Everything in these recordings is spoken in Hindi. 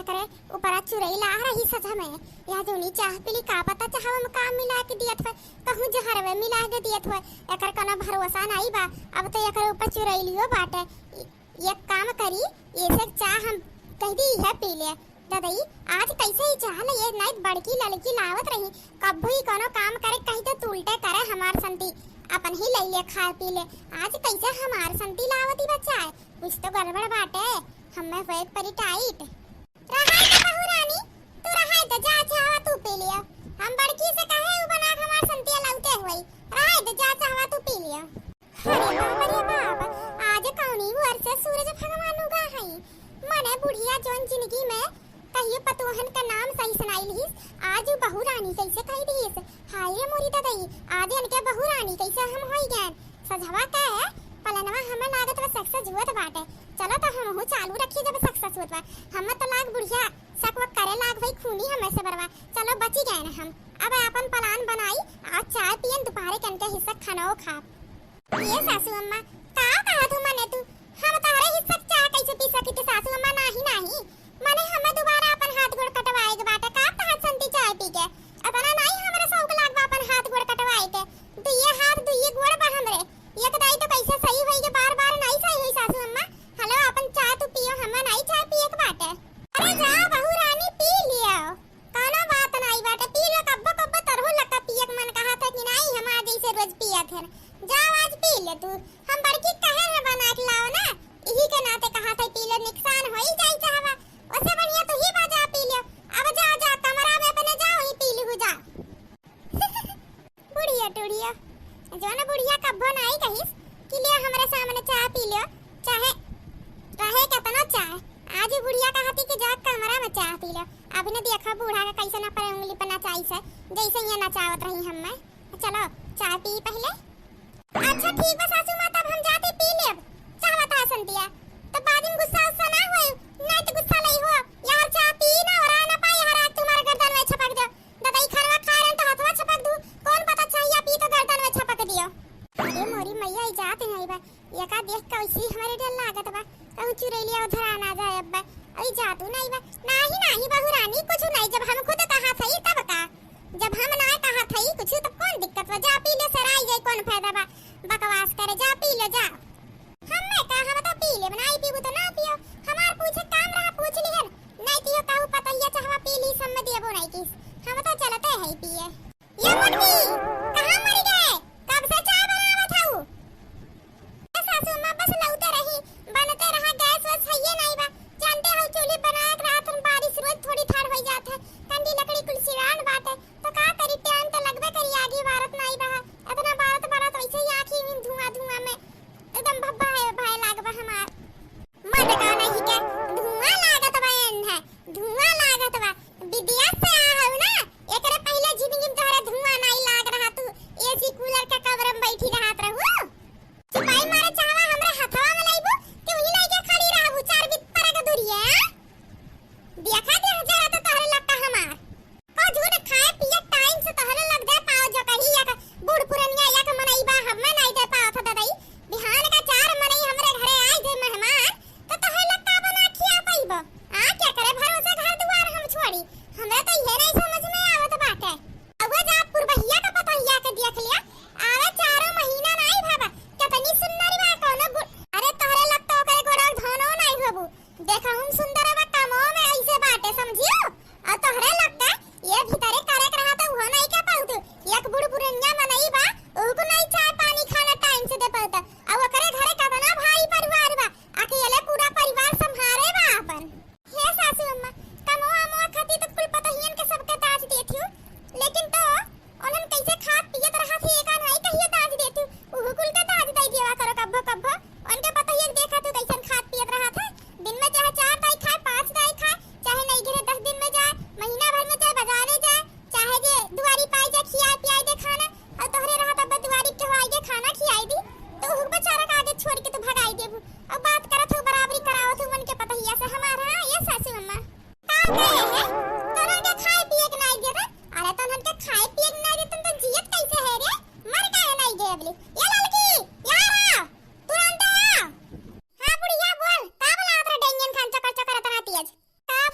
या करे ऊपर चुरई ला रही सजा में या जोनी चाह पीली का पता चाहवा में काम मिला के दियत है कहूं जहरवे मिला के दियत है एकर कना भरोसा नहीं बा। अब तो एकर ऊपर चुरई लियो बाटे ये काम करी ये से चाह हम कह दी है पी ले दादाई आज कैसे ही चाह ले ये नहीं बड़की लड़की लावत रही कब भी कोनो काम करे कहीं तो उल्टे करे हमार संती अपन ही ले ले खा पी ले आज कैसे हमार संती लावती बच्चा है कुछ तो गड़बड़ बाटे हमें वेट परी टाइट रहाई तो बहू रानी तू रहाई तो जा चाहवा तू पी लिया हम बड़की से कहे उ बना हमार संती लाउते हुई रहाई तो जा चाहवा तू पी लिया। अरे बाप रे बाप आज कौनी वर से सूरज भगवान उगा है मने बुढ़िया जोन जिंदगी में कहिए पतोहन का नाम सही सुनाई लिस आज बहू रानी कैसे कह दिस हाय रे मोरी दादाई आज इनके बहू रानी कैसे हम होई गए सजवा का है पलनवा हमें लागत व सक्सेस हुआ बाटे चलो तो हम हो चालू रखिए जब सक्सेस हुआ हम तो लाग बुढ़िया सकवा करे लाग भाई खूनी हमें से बरवा चलो बची गए ना हम अब अपन प्लान बनाई आज चाय पियन दोपहर के इनके हिस्सा खाना खा ये सासू अम्मा का कहा तू मने तू हम तारे हिस्सा चाय कैसे पी सकी ते सासू अम्मा नहीं मने हमें दोबारा अपन हाथ गोड़ कटवाए के बाटे का हाथ संती चाय पी के अपना नहीं हमरे शौक लागबा अपन हाथ गोड़ कटवाए के तो ये हाथ तो ये गोड़ बा हमरे एक दाई तो कैसे सही होई के बार-बार नहीं सही होई सासू अम्मा हेलो अपन चाय तू पियो हमें नहीं चाय पिए के बाटे अरे जा बहू रानी पी लियो कोनो बात नहीं बाटे पी लो कब्बो कब्बो तरहो लका पिए के मन कहा था कि नहीं हम आज जैसे रोज पिया थे जा आज पी ले तू हम बड़की कहे है बना के लाओ ना यही के नाते कहा था पी लो नुकसान हो ही जाई चाहवा उससे बढ़िया तू ही बाजा पी लियो अब जा जा कमरा में अपने जाओ ही पी लिहु जा बुढ़िया टुड़िया जो ना बुढ़िया कब्बो नहीं कहिस कि ले हमारे सामने चाय पी लियो चाहे रहे कितना चाय आज बुढ़िया कहती कि जा कमरा में चाय पी लो अभी ने देखा बूढ़ा का कैसे ना पर उंगली पर नचाई से जैसे ये नचावत रही हम मैं चलो चाय पी पहले अच्छा ठीक बस सासू मां तब हम जाते पी लेब चाहता संतिया तो बाद में गुस्सा उस्सा ना होए नहीं तो गुस्सा नहीं हो यार चाय पी ना और ना पाए हरा तुम्हारे गर्दन में छपक दो ददाई खरवा खा रहे तो हाथवा छपक दूं कौन पता चाहिए पी तो गर्दन में छपक दियो अरे मोरी मैया जाते हैं बा ये का देख के वैसी हमारे डर लागत बा कहूं चुरैलिया उधर आना जाए अब्बा अई जातू नहीं बा नहीं बहू रानी कुछ नहीं जब हम खुद कहा था तब का जब हम ना कहा था कुछ तब कौन दिक्कत बा जा पी ले सराई जाए कौन फायदा बा बकवास करे जा पी ले जा हमने कहा हम तो पी ले बनाई पीबू तो ना पियो हमार पूछे काम रहा पूछ लिहन नहीं पियो कहू पता ही चाहवा पी ली सम्म देबो नहीं किस हम तो चलते है पिए ये मुट्ठी कहां मर गए कब से चाय बनावत हूं सासू मां बस लौटे रही बनते रहा गैस वस है ये नहीं बा जानते हो चूल्हे बनाए रात में बारिश रोज थोड़ी ठाड़ हो जात है ठंडी लकड़ी कुल सिरान बात है तो का करी टाइम तो लगबे करी आगे भारत नहीं बहा इतना भारत वैसे ही आंखी में धुआं में एकदम भब्बा है भाई लागबा हमार मन का नहीं के धुआं लागत बा है धुआं लागत बा विदेश से आ हूं ना एकरे पहले जिंदगी में तोहरे धुआं नहीं लाग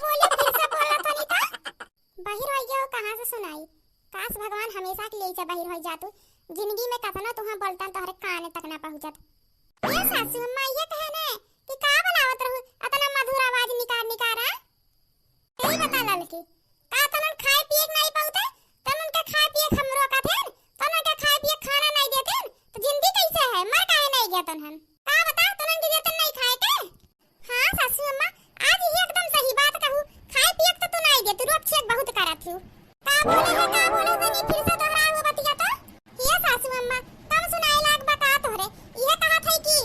बोली फिर से बोला तो नहीं था। बाहर हो गया कहां से सुनाई। काश भगवान हमेशा के लिए जा बाहर हो जातू। जिंदगी में कतना तुहा बोलता तोहरे कान तक ना पहुंचत। ये सासू अम्मा ये कहने कि का बनावत रहू इतना मधुर आवाज निकाल यही बता ललकी का तनन खाए पिए नहीं पाउते तनन के खाए पिए हमरो का थे तनन के खाए पिए खाना नहीं देते तो जिंदगी कैसे है मर काहे नहीं गया तनन का बता तनन के देते नहीं खाए के। हां सासू अम्मा आज ही एकदम सही बात कहू खाए पिए तो तू नहीं दे तू रोज चेक बहुत करत हूं का बोले तनी फिर से दोहराओ बतिया तो। ये सासू अम्मा तब सुनाए लाग बता तोहरे ये कहा थे कि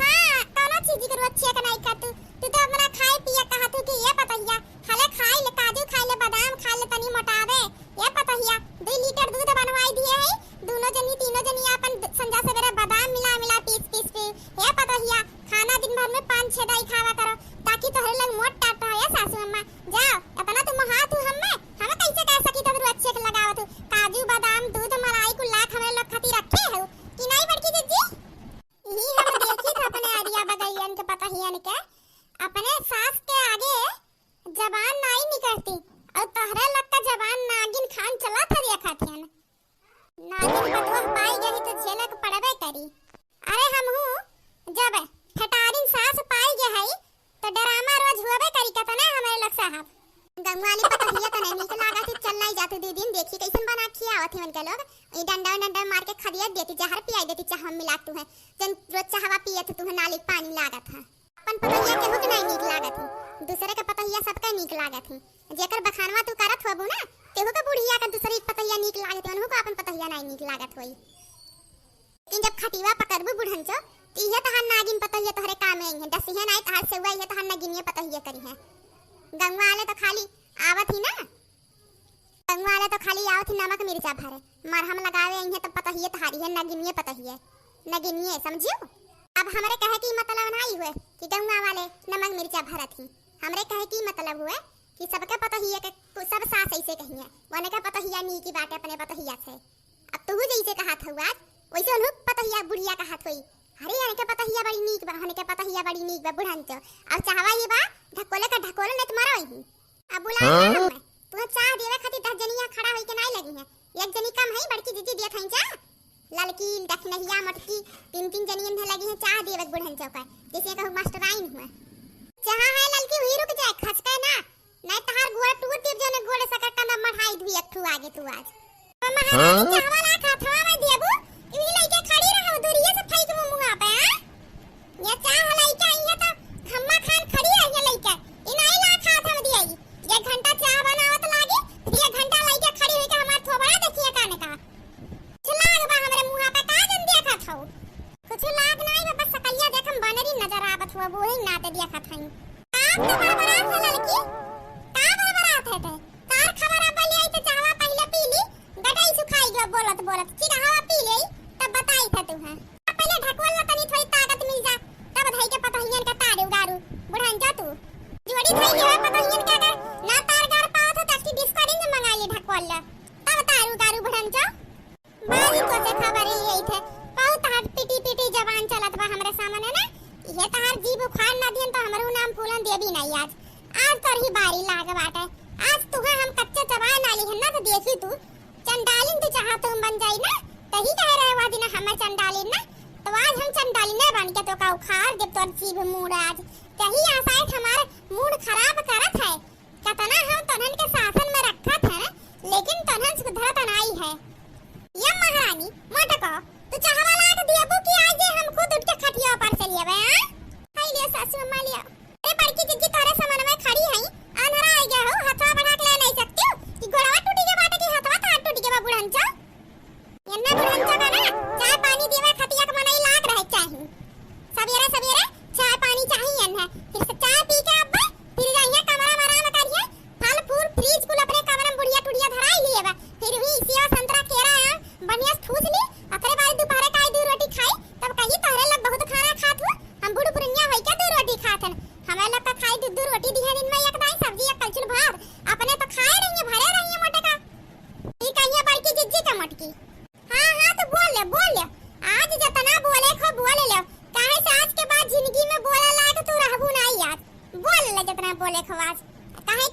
हां कोनो चीज के रोज चेक नहीं कर तू तो हमरा खाए पिए कहा तू कि ये पतैया खाले खाई ले काजू खाई ले बादाम खा ले तनी मोटावे ये पतैया 2 लीटर दूध बनवाई दिए है दोनों जनी तीनों जनी अपन संजा सवेरे बादाम मिला पीस पे ये पतैया खाना दिन भर में 5-6 दाई खावा करो ताकि तोहरे लग मोट टाट है सासू अम्मा जाओ इतना तुम हाथ हूं हम कैसे कह सकी तो अच्छे के लगावत काजू बादाम दूध मलाई को लाख हमें लोग खाती रखे हो कि नहीं बड़की जीजी। ही हम देखी था अपने आरिया बगैयन के पतहियन के अपने सास के आगे जबान नहीं निकलती और तोहरे लग का जबान नागिन खान चला था देखा थे नागिन बदवा पाई गई तो झेलक पड़बे करी। अरे हम हूं जब ठटारिन सास पाई गई है तो ड्रामा रोज हुआबे करी कतना हमारे लग साहब गंगवाली पतहिया तो नहीं निकल लागा से चल नहीं जाते दीदी देखी कैसन बना खियावत है उनके लोग ई डंडा मार के खदिया देती जहर पियाई देती चाह हम मिला तू है जन रोज चाहवा पिए तो तुम्हें नाली पानी लागत है अपन पतहिया के हुक नहीं निक लागत है दूसरे के पतहिया सबका निक लागत है जेकर बखानवा तू करत होबू ना तेहू के बुढ़िया का दूसरी पतहिया निक लागत है उनको अपन पतहिया नहीं निक लागत होई। लेकिन जब खटिवा पकड़बू बुढ़नचो इहे तहां नागिन पतहिया तोहरे काम में है दसिहे नहीं तहां सेवा इहे तहां नागिनिया पतहिया करी है। गंगवा वाले तो खाली आवत ही ना गंगवा वाले तो खाली आवत ही नमक मिर्चा भरे मरहम लगावे इहे तो पतहिया तहारी है नगिनिए पतहिया नगिनिए समझियो। अब हमरे कहे की मतलब नहीं हुए कि गंगवा वाले नमक मिर्चा भरत ही हमरे कहे की मतलब हुए कि सबके पतहिया के सब सास ऐसे कहिए वने का पतहिया नी की बात अपने पतहिया से। अब तू जैसे कहा था वैसे उन्हों पतहिया बुढ़िया कहा थोई अरे यार के पतहिया बड़ी नीक बा हने के पतहिया बड़ी नीक बा बुढ़न तो अब चाहवा ये बा ढकोले का ढकोले ने तुम्हारा ही अब बुला मैं तू चाह देवे खातिर 10 जनिया खड़ा होई के नहीं लगी है एक जनी कम है बड़की जीजी दिया थई जा लड़की दखनहिया मटकी 3 जनियन में लगी है चाह देवे बुढ़न चौका जैसे कहू मास्टराइन हुआ चाह है लड़की हुई रुक जाए खसके ना नहीं तहार गोड़ टूट टिप जने गोड़ सकट ना मढ़ाई धुई एकठू आगे तू आज महारानी चाहवा ला खाथवा में देबू ई लइके खड़ी रहो दूरिये से फेंक मुंह पे ये चाह लइका ये तो खम्मा खान खड़ी है ये लइका ई नहीं ला खात हम दियाई 1 घंटा चाह बनावत लागी 1 घंटा लइके खड़ी होई के हमार थोबड़ा देखिए काने का चलाग बा हमरे मुंह पे का जन देखत हो कुछ लाग नहीं बा बस सकलिया देखम बनरी नजर आवत हो वो ही नाते देखत हई आप तो बड़बड़ात है लड़की का बड़बड़ात है तार खबर अब ले आई तो चाहवा पहले पी ली गटाई सुखाई गयो बोलत चिरा हवा पी ले तब बताई था तू है पहले ढकवल ला तनी थोड़ी ताकत मिल जा तब धई के पतहियन का तारे उगारू बुढ़ान जा तू जोड़ी धई के पतहियन का अगर ना तार गार पाओ तो तस्की डिस्कार्डिंग में मंगा ले ढकवल ला तब तारू गारू बुढ़ान जा बाजी को से खबर ही यही थे पाऊ तार पिटी जवान चलत बा हमरे सामने ना ये तार जीव उखाड़ ना दियन तो हमरो नाम फूलन देबी नहीं आज तोर ही बारी लाग बाटे आज तुहे हम कच्चे चबाए नाली है ना तो देखी तू चंडालिन तू चाहा तुम बन जाई ना तही कह रहे हुआ दिन हमें चंडालिन ना तो आज हम चंडालिन बन के तो का उखाड़ जब तोर जीव मूड आज कहीं आसाइट हमारे मूड खराब करत है कतना हम तनन के शासन में रखत है लेकिन तनन सुधरत नहीं है। ये महारानी मटको तू चाहवा लाग दियाबू कि आज हम खुद उठ के खटिया पर चलिए बे हाय ले सासू अम्मा लिया ए बड़की जीजी तोरे सामने में खड़ी है अंधरा आ गया हो हथवा बढ़ा के ले नहीं सकती हो कि घोड़वा टूटी के बाटे की हथवा तो टूटी के बा बुढ़नचा यन्ना बुढ़नचा का ना चाय पानी देवे खटिया के मनई लाग रहे चाहिए सवेरे चाय पानी चाहिए न फिर से चाय पी के अब फिर जाइए कमरा में आराम करिए फल फूल फ्रिज कुल अपने कमरा में बुढ़िया टुड़िया धराई लिए बा फिर भी सेवा संतरा केरा बढ़िया ठूस ली अकरे बाद दोपहर का 2 रोटी खाई तब कहीं तोहरे लग बहुत खाना खात हो हम बूढ़ पुरनिया होई के 2 रोटी खात हन हमें लग का खाई 2 रोटी दिहे दिन में एक दाई सब्जी एक कलछुल भात अपने तो खाए रहिए भरे रहिए मोटे का ई कहिए बड़की जिज्जी का मटकी हां तो बोल ले आज जितना बोले खो बोल ले काहे से आज के बाद जिंदगी में बोला लायक तू रहबू नहीं आज बोल ले जितना बोले खो आज काहे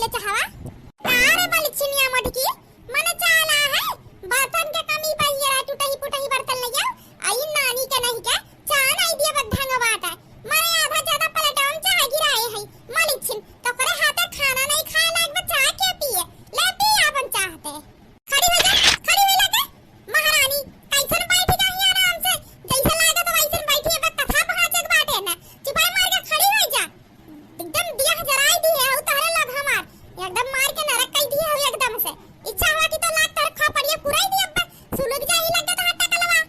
पीले चाहवा अरे बलिछिनिया मटकी मने चाला है बर्तन के कमी पई है टूटही पुटही बर्तन ले जाओ आई नानी के नहीं के चाह नहीं दिया बद्धांग बाटा मने आधा ज्यादा पलटाऊं चाह गिराए है मलिछिन तो करे हाथे खाना नहीं खाए लायक में चाह के पिए ले पी अपन चाहते खड़ी हो जा खड़ी हो लगे महारानी कैसन बैठी गई आराम से जैसे लागे तो वैसे बैठी है कथा पहाचे बाटे ना चिपाई मार के खड़ी हो जा एकदम दिया जराई दी है उतारे लग हमार एकदम मार के नरक कई दिया हो एकदम से इच्छा हुआ कि तो लाख तर खा पड़िए पूरा ही दिया अब सुलग जाई लगे तो हट्टा कलवा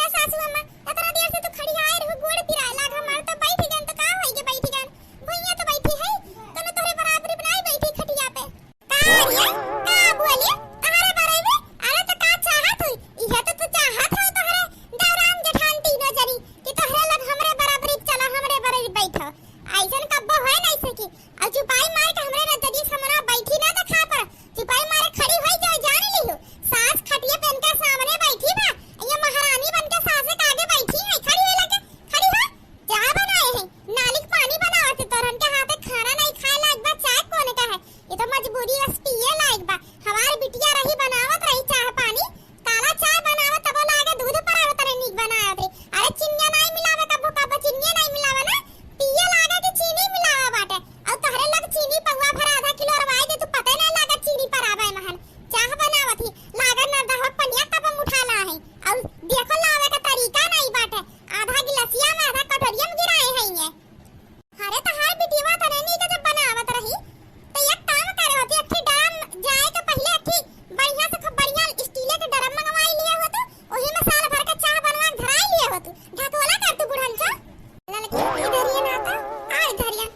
ए सासू अम्मा इतना देर से तो खड़ी आए रहो गोड़ पिरा लाग हमार तो बैठी गन तो का होई के बैठी गन भैया तो बैठी है तने तोरे बराबरी बनाई बैठी खटिया पे का ये का बोली तुम्हारे बारे में अरे तो का चाहत हुई इहे तो तू चाहत हो तोहरे दौरान जेठान तीनो जरी कि तोहरे लग हमरे बराबरी चला हमरे बराबरी बैठो ऐसन कब्बो है नहीं सकी और चुपाई मार के हमरे नजरी समरा बैठी ना तो खा पर चुपाई मारे खड़ी होई जाओ जान लियो सास खटिया पेन के सामने बैठी बा ये महारानी बन के सास के आगे बैठी है खड़ी होई लगे खड़ी हो चाय बनाए हैं नालिक पानी बनावत तोरन के हाथे खाना नहीं खाए लायक बा चाय कोने का है ये तो मजबूरी बस पिए लायक बा हमारी बिटिया रही बनावत रही चाय पानी काला चाय बनावत तब लागे दूध परावत रही नीक बनावत रही अरे चिनिया नहीं मिलावे कबो कबो चिनिया नहीं मिलावे ना पिए लागे कि चीनी मिलावा बाटे और तोहरे लग चीनी पहुआ भर आधा किलो रवाई दे तू पता नहीं लागा चीनी परावे महन चाह बनावत ही लागा ना दहवा पनिया कब हम उठा ला है और देखो लावे का तरीका नहीं बाटे आधा गिलासिया में आधा कटोरिया में गिराए हैं ये अरे तहार बिटिया तने नी के जब बनावत रही तो एक काम करे होती अठी डाम जाए के पहले अठी बढ़िया से खूब बढ़िया स्टील के ड्रम मंगवाई लिया हो तो ओही में साल भर का चाह बनवा धराई लिया हो तू ढकोला कर तू बुढ़न का ललकी इधर ये ना था आ इधर या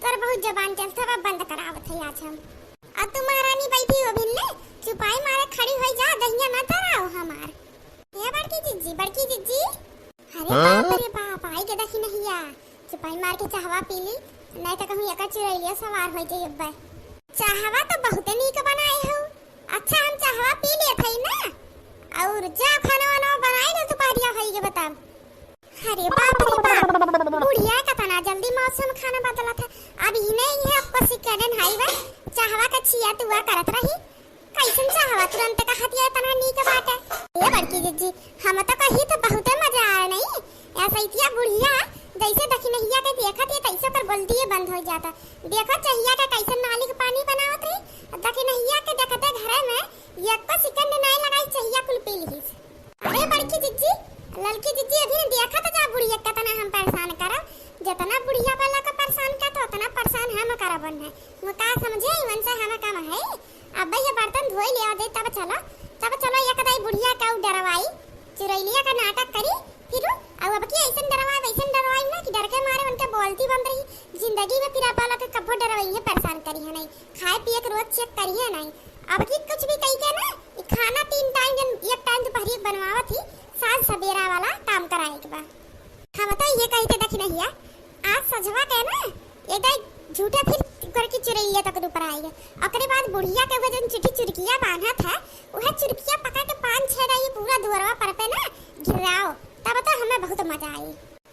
तोर बहुत जबान चलता बा बंद करावत है आज हम अब तू महारानी बैठी हो भिल्ले चुपाई मारे खड़ी होई जा दहिया ना धराओ हमार ये बड़की जिज्जी अरे बाप रे बाप आई के देखी नहीं या चुपाई मार के चाहवा पी ली नहीं तो कहूं एका चुरैलिया सवार हो जाई अब्बा चाहवा तो बहुत नीक बनाए हो अच्छा हम चाहवा पी लिए थे ना और जा खाना वाना बनाई ना दोपहरिया होई के बता अरे बाप रे बाप बुढ़िया का तना जल्दी मौसम खाना बदला था अब ही नहीं है आपको सिकरन हाईवे चाहवा का छिया तुआ करत रही कैसन चाहवा तुरंत का हतिया तना नीक बात है ये बड़की जिज्जी हम तो कही तो बहुत मजा आया नहीं ऐसा इतिया बुढ़िया जैसे दखिनहिया के देखत है तैसे पर बोलती है बंद हो जाता देखो चाहिया का कैसन नाली के पानी बनावत रही दखिनहिया के देखते घर में एक को सेकंड नहीं लगाई चाहिया कुल पी ली अरे बड़की जिज्जी ललकी जिज्जी अभी देखा तो जा बुढ़िया कितना हम परेशान करा जितना बुढ़िया वाला का परेशान का तो उतना परेशान हम करबन है वो का समझे मन से हम काम है अब ये बर्तन धोई ले दे तब चलो ये कदाई बुढ़िया का डरवाई चुरैलिया का नाटक करी फिर अब की ऐसन डरवाई ना कि डर के मारे उनके बोलती बंद रही जिंदगी में फिर पाला के कब्बो डरवाई है परेशान करी है नहीं खाए पिए के रोज चेक करी है नहीं अब की कुछ भी कही के ना खाना 3 टाइम एक टाइम दोपहर बनवावा थी साज सवेरा वाला काम कराए के बाद हम तो ये कहते देखी नहीं है आज सजवा के ना ये दाई झूठे फिर करके चुरैया तक ऊपर आएगा ओकरे बाद बुढ़िया के वजन चिट्ठी चुरकिया बांधा था वह चुरकिया पका के 5-6 रही पूरा दुअरवा पर पे ना गिराओ तब तो हमें बहुत मजा आई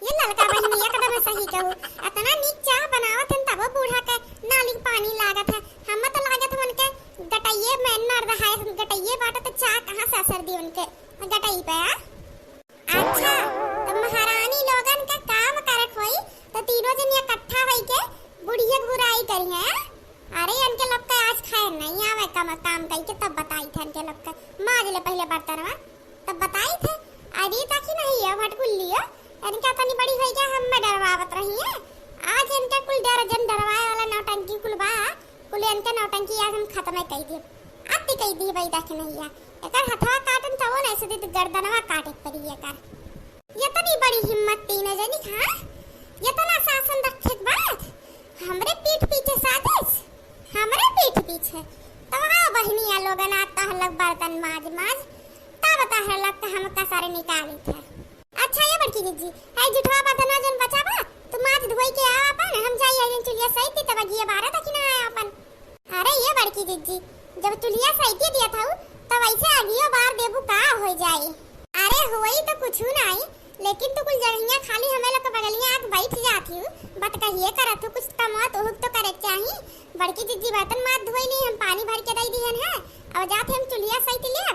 ये ललका बहनी एकदम सही कहू इतना नीक चाह बनावत हन तब बूढ़ा के नाली पानी लागत है हम तो लागत उनके गटइये में नर रहा है गटइये बाटे तो चाह कहां से असर दी उनके गटई पे अच्छा तो महारानी लोगन का काम करत होई तो तीनों जन इकट्ठा होई के बुढ़िया बुराई करी है अरे इनके लोग का आज खाए नहीं आवे काम कई के तब बताई थे इनके लोग का माज ले पहले बर्तनवा तब बताई थे अरे ताकि नहीं है भटकुल लियो इनका तनी बड़ी होई के हम में डरवावत रही है आज इनके कुल डरवाए वाला नौटंकी कुल बा कुल इनके नौटंकी आज हम खत्म कर दिए अब कह दी भाई देख नहीं है एकर हथवा काटन तो ना ऐसे तो गर्दनवा काटे पड़ी एकर ये तनी बड़ी हिम्मत तीन जनी हां ये तना शासन रखे बात हमरे पीठ पीछे साजिश हमरे पीठ पीछे तो हां बहनिया लोगन आता हलक बर्तन माज तब बता हलक हम का सारे निकाली थे अच्छा ये बड़की जी है जुठवा बर्तन जन बचावा तो माज धोई के आ अपन हम जाई आइलन चुलिया सहित तब गिए बारा तक ना आया अपन अरे ये बड़की जी जब चुलिया सहित दिया था तब ऐसे आगियो बार देबू का हो जाई अरे होई तो कुछ नहीं लेकिन तू कुल जगहिया खाली हमें लोग के बगलिया आके बैठ जाती हूँ। बात कहिए करत हूँ कुछ कमत ओहुक तो करे चाहिए। बड़की जीजी बर्तन मात धोइली हम पानी भर के दई दिहन है और जाते हम चुलिया सहित ले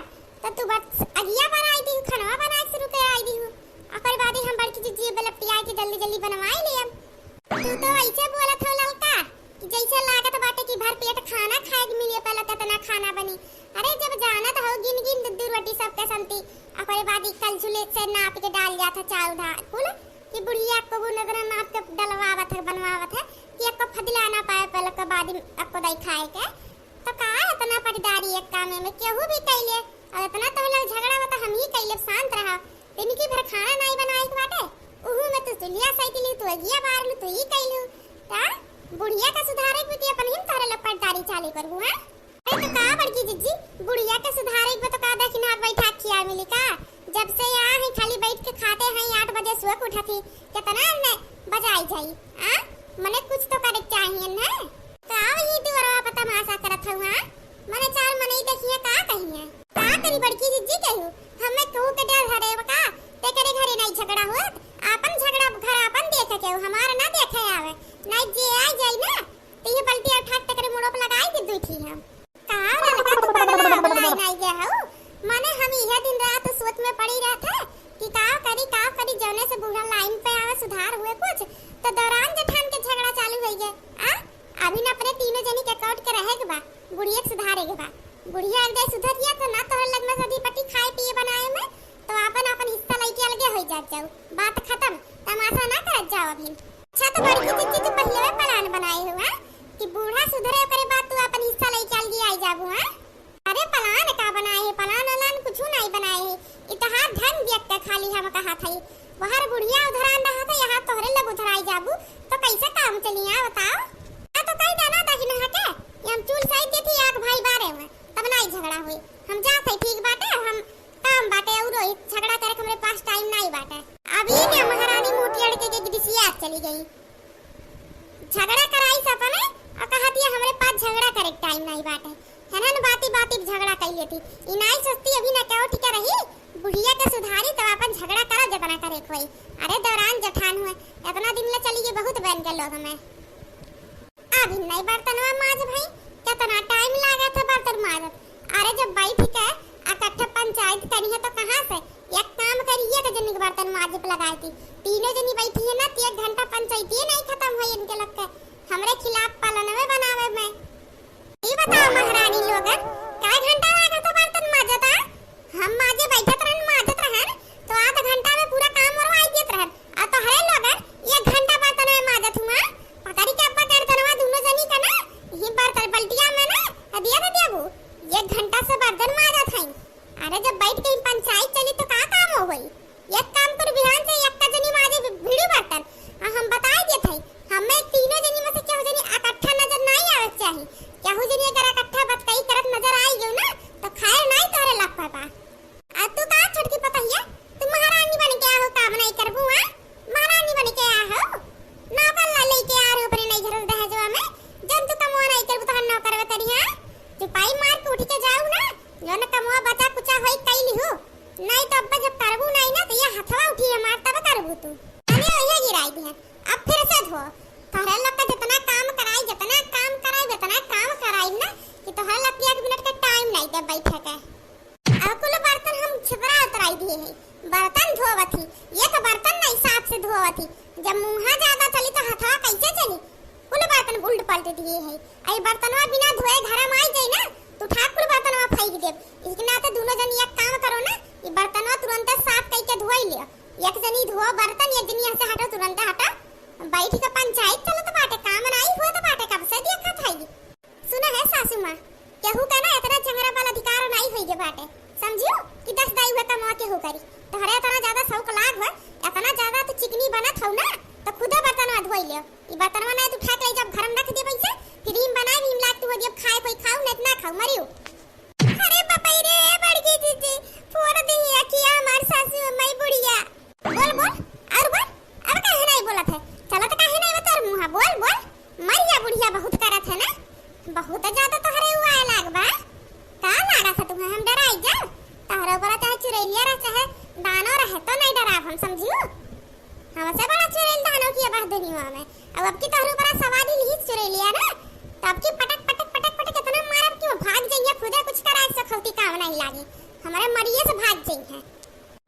तो तू बस अगिया बनाई दी खाना बनाए शुरू कर आई दी हूँ। ओकर बाद हम बड़की जीजी बलपटिया के जल्दी जल्दी बनवाई ले। तू तो ऐसे बोलत हो ललका कि जैसे लागत बाटे कि भर पेट खाना खाए के मिले पहले कितना खाना बनी। अरे जब जाना तो हो गिन गिन दूध रोटी सबके संती ओकर बाद कल चुले से नाप के डाल जाता चावल धा कुल कि बुढ़िया को वो नजर नाप के डलवावत है बनवावत है कि एक को फदिला ना पाए पहले के बाद आपको दई खाए के तो का इतना पटदारी एक काम में केहू भी कैले और इतना तो लोग झगड़ा होता हम ही कैले शांत रहा दिन की भर खाना नहीं बनाए के बाटे उहु में तो चुलिया सहित ली तो अगिया बार लू तो ही कैलू ता बुढ़िया का सुधारे के अपन हिम तारे लपटदारी चाली करबू हां। अरे तो का बड़की जीजी बुढ़िया के सुधारे के तो का देखिन हाथ बैठा खिया मिली का जब से यहाँ है खाली बैठ के खाते हैं 8 बजे सुबह को उठती कितना ने बजाई जाई आ मने कुछ तो करे चाहिए ना तो आओ ही दुआरा पता मासा करत हूं हां मने चार मने देखिए का कहिए का करी बड़की जीजी कहू हमें कहू के डर हरे का ते करे घरे नहीं झगड़ा होत अपन झगड़ा घर अपन देखे के हमारा ना देखे आवे नहीं जे आ जाई ना तो ये बल्टी उठा के करे मुड़ो पे लगाई दे दुई थी हम का लगा तू बगला नहीं जे हो माने हम यह दिन रात सोच में पड़ी रहते कि का करी जौने से बूढ़ा लाइन पे आवे सुधार हुए कुछ तो दौरान जेठान के झगड़ा चालू हो गए आ अभी न अपने तीनों जनी के काट के रहे के बा बुढ़िया सुधारे के बा बुढ़िया एक दे सुधर दिया तो ना तोहर लग में सदी पट्टी खाए पिए बनाए में तो अपन हिस्सा लेके अलगे हो जाओ बात खत्म तमाशा ना करत जाओ अभी। अच्छा तो बड़ी जीजी तू पहले प्लान बनाए हुआ कि बूढ़ा सुधरे करे बात तू अपन हिस्सा लेके अलगे आई जाबू हां। अरे प्लान का बनाए है प्लान कुछ नहीं बनाए है इतिहास धन व्यक्त खाली हम कहा थई बाहर बुढ़िया उधरान रहा था यहाँ तोहरे लग उधराई जाबू तो कैसे काम चलिया बताओ आ तो कई जाना था कि ना के हम चूल साइड देती आग भाई बारे में तब नहीं झगड़ा हुई हम जाते ठीक बाटे हम काम बाटे और झगड़ा करे हमरे पास टाइम नहीं बाटे अभी ने महारानी मोटी लड़के के गिदिसिया चली गई झगड़ा कराई सपने और कहती है हमरे पास झगड़ा करे टाइम नहीं बाटे हनन बाती झगड़ा कर लेती इनाई सस्ती अभी ना क्या ठीक रही बुढ़िया के सुधारी तब अपन झगड़ा करा जतना करे कोई अरे दौरान जठान हुए इतना दिन ले चली गई बहुत बन गए लोग में अभी नहीं बर्तनवा माज भाई कितना टाइम लगा था बर्तन माज अरे जब बैठ के इकट्ठा पंचायत करी है तो कहां से एक काम करिए तो जनी बर्तन माज पे लगाई थी तीनों जनी बैठी है ना 1 घंटा पंचायत ही नहीं खत्म हुई इनके लोग के हमरे खिलाफ पालनवे बनावे में ये बताओ महारानी लोगन काय घंटा लगा तो बर्तन माजता हम माजे बैठत रहन तो आधा घंटा में पूरा काम करवाई देत रहन आ तो हरे लोगन 1 घंटा बर्तन में माजत हुआ पकड़ी के अब्बा बर्तनवा दोनों जनी का ना ये बर्तन बल्टिया में ना दिया दे देबू 1 घंटा से बर्तन माजत हई अरे जब बैठ के पंचायत चली तो का काम हो गई एक काम कर बिहान से एक का जनी माजे भिड़ी बर्तन हम बताई देत हई हमें तीनों जनी में से केहू जनी इकट्ठा नजर नहीं आवे चाहिए केहू जनी अगर इकट्ठा बतकई करत नजर आई गयो ना तो खाए नहीं तोरे लग पापा आ तू का छोटकी पतहिया तू महारानी बन के आओ काम नहीं करबू हां महारानी बन के आओ नौकर ला लेके आ रहे अपने नहीं घर रह जावा में जब तू कमवा नहीं करबू तो न करवे तरी हां चुपाई मार के उठ के जाऊ ना जो न कमवा बचा कुचा होई कैली हो नहीं तो अब जब करबू नहीं ना तो ये हथवा उठी मार तब करबू तू अने ओहे गिराई दी है अब फिर से धो तोहरे लोग का जितना काम कराई उतना काम कराई ना कि तोहरे लोग 1 मिनट का टाइम नहीं दे बैठे के अब कुल बर्तन हम छिपरा उतराई दिए है बर्तन धोवथी एक बर्तन नहीं साफ से धोवथी जब मुंहा ज्यादा चली तो हथवा कैसे चली कुल बर्तन उल्ट पलट दिए है आई बर्तनवा बिना धोए घर में आई जाई ना तो ठाकुर बर्तनवा फेंक दे इतना तो दोनों जन एक काम करो ना ये बर्तनवा तुरंत साफ करके धोई लियो एक जनी धो बर्तन एक जनी से हटो तुरंत हटा बैठ के पंचायत चलो तो बाटे काम नहीं हुआ तो बाटे कब से देखा थाई सुना है सासू मां केहू का ना इतना झगड़ा वाला अधिकार नहीं होई के बाटे समझियो कि 10 दाई हुआ कमा के हो करी तोहरे इतना ज्यादा शौक लाग है इतना ज्यादा तो चिकनी बनत हो ना तो खुद बर्तनवा धोई लियो ई बर्तनवा ना तू ठाक ले जब घर में रख दे पैसे फिर हिम बनाए हिम लाग तू जब खाए कोई खाऊ नहीं ना खाऊ मरियो अरे बापा रे बड़की दीदी फोड़ दी अखिया हमार सासू मई बुढ़िया बोल और बोल अब काहे नहीं बोलत है चलो तो काहे नहीं बता मुंह बोल मरिया बुढ़िया बहुत करत है ना बहुत ज्यादा तोहरे हुआ लाग बा का लागा था तुम्हें हम डराई जा तोहरे ऊपर चाहे चुरैलिया रह चाहे दानो रहे तो नहीं डराब हम समझियो। हमसे बड़ा चुड़ैल दानो की आवाज दुनिया में। अब की तोहरो बड़ा सवाल ही नहीं चुड़ैल लिया ना। तब की पटक पटक पटक पटक इतना मारब कि वो भाग जाइए खुदे कुछ कराए सखौती काम नहीं लागी। हमारे मरिए से भाग जाइए।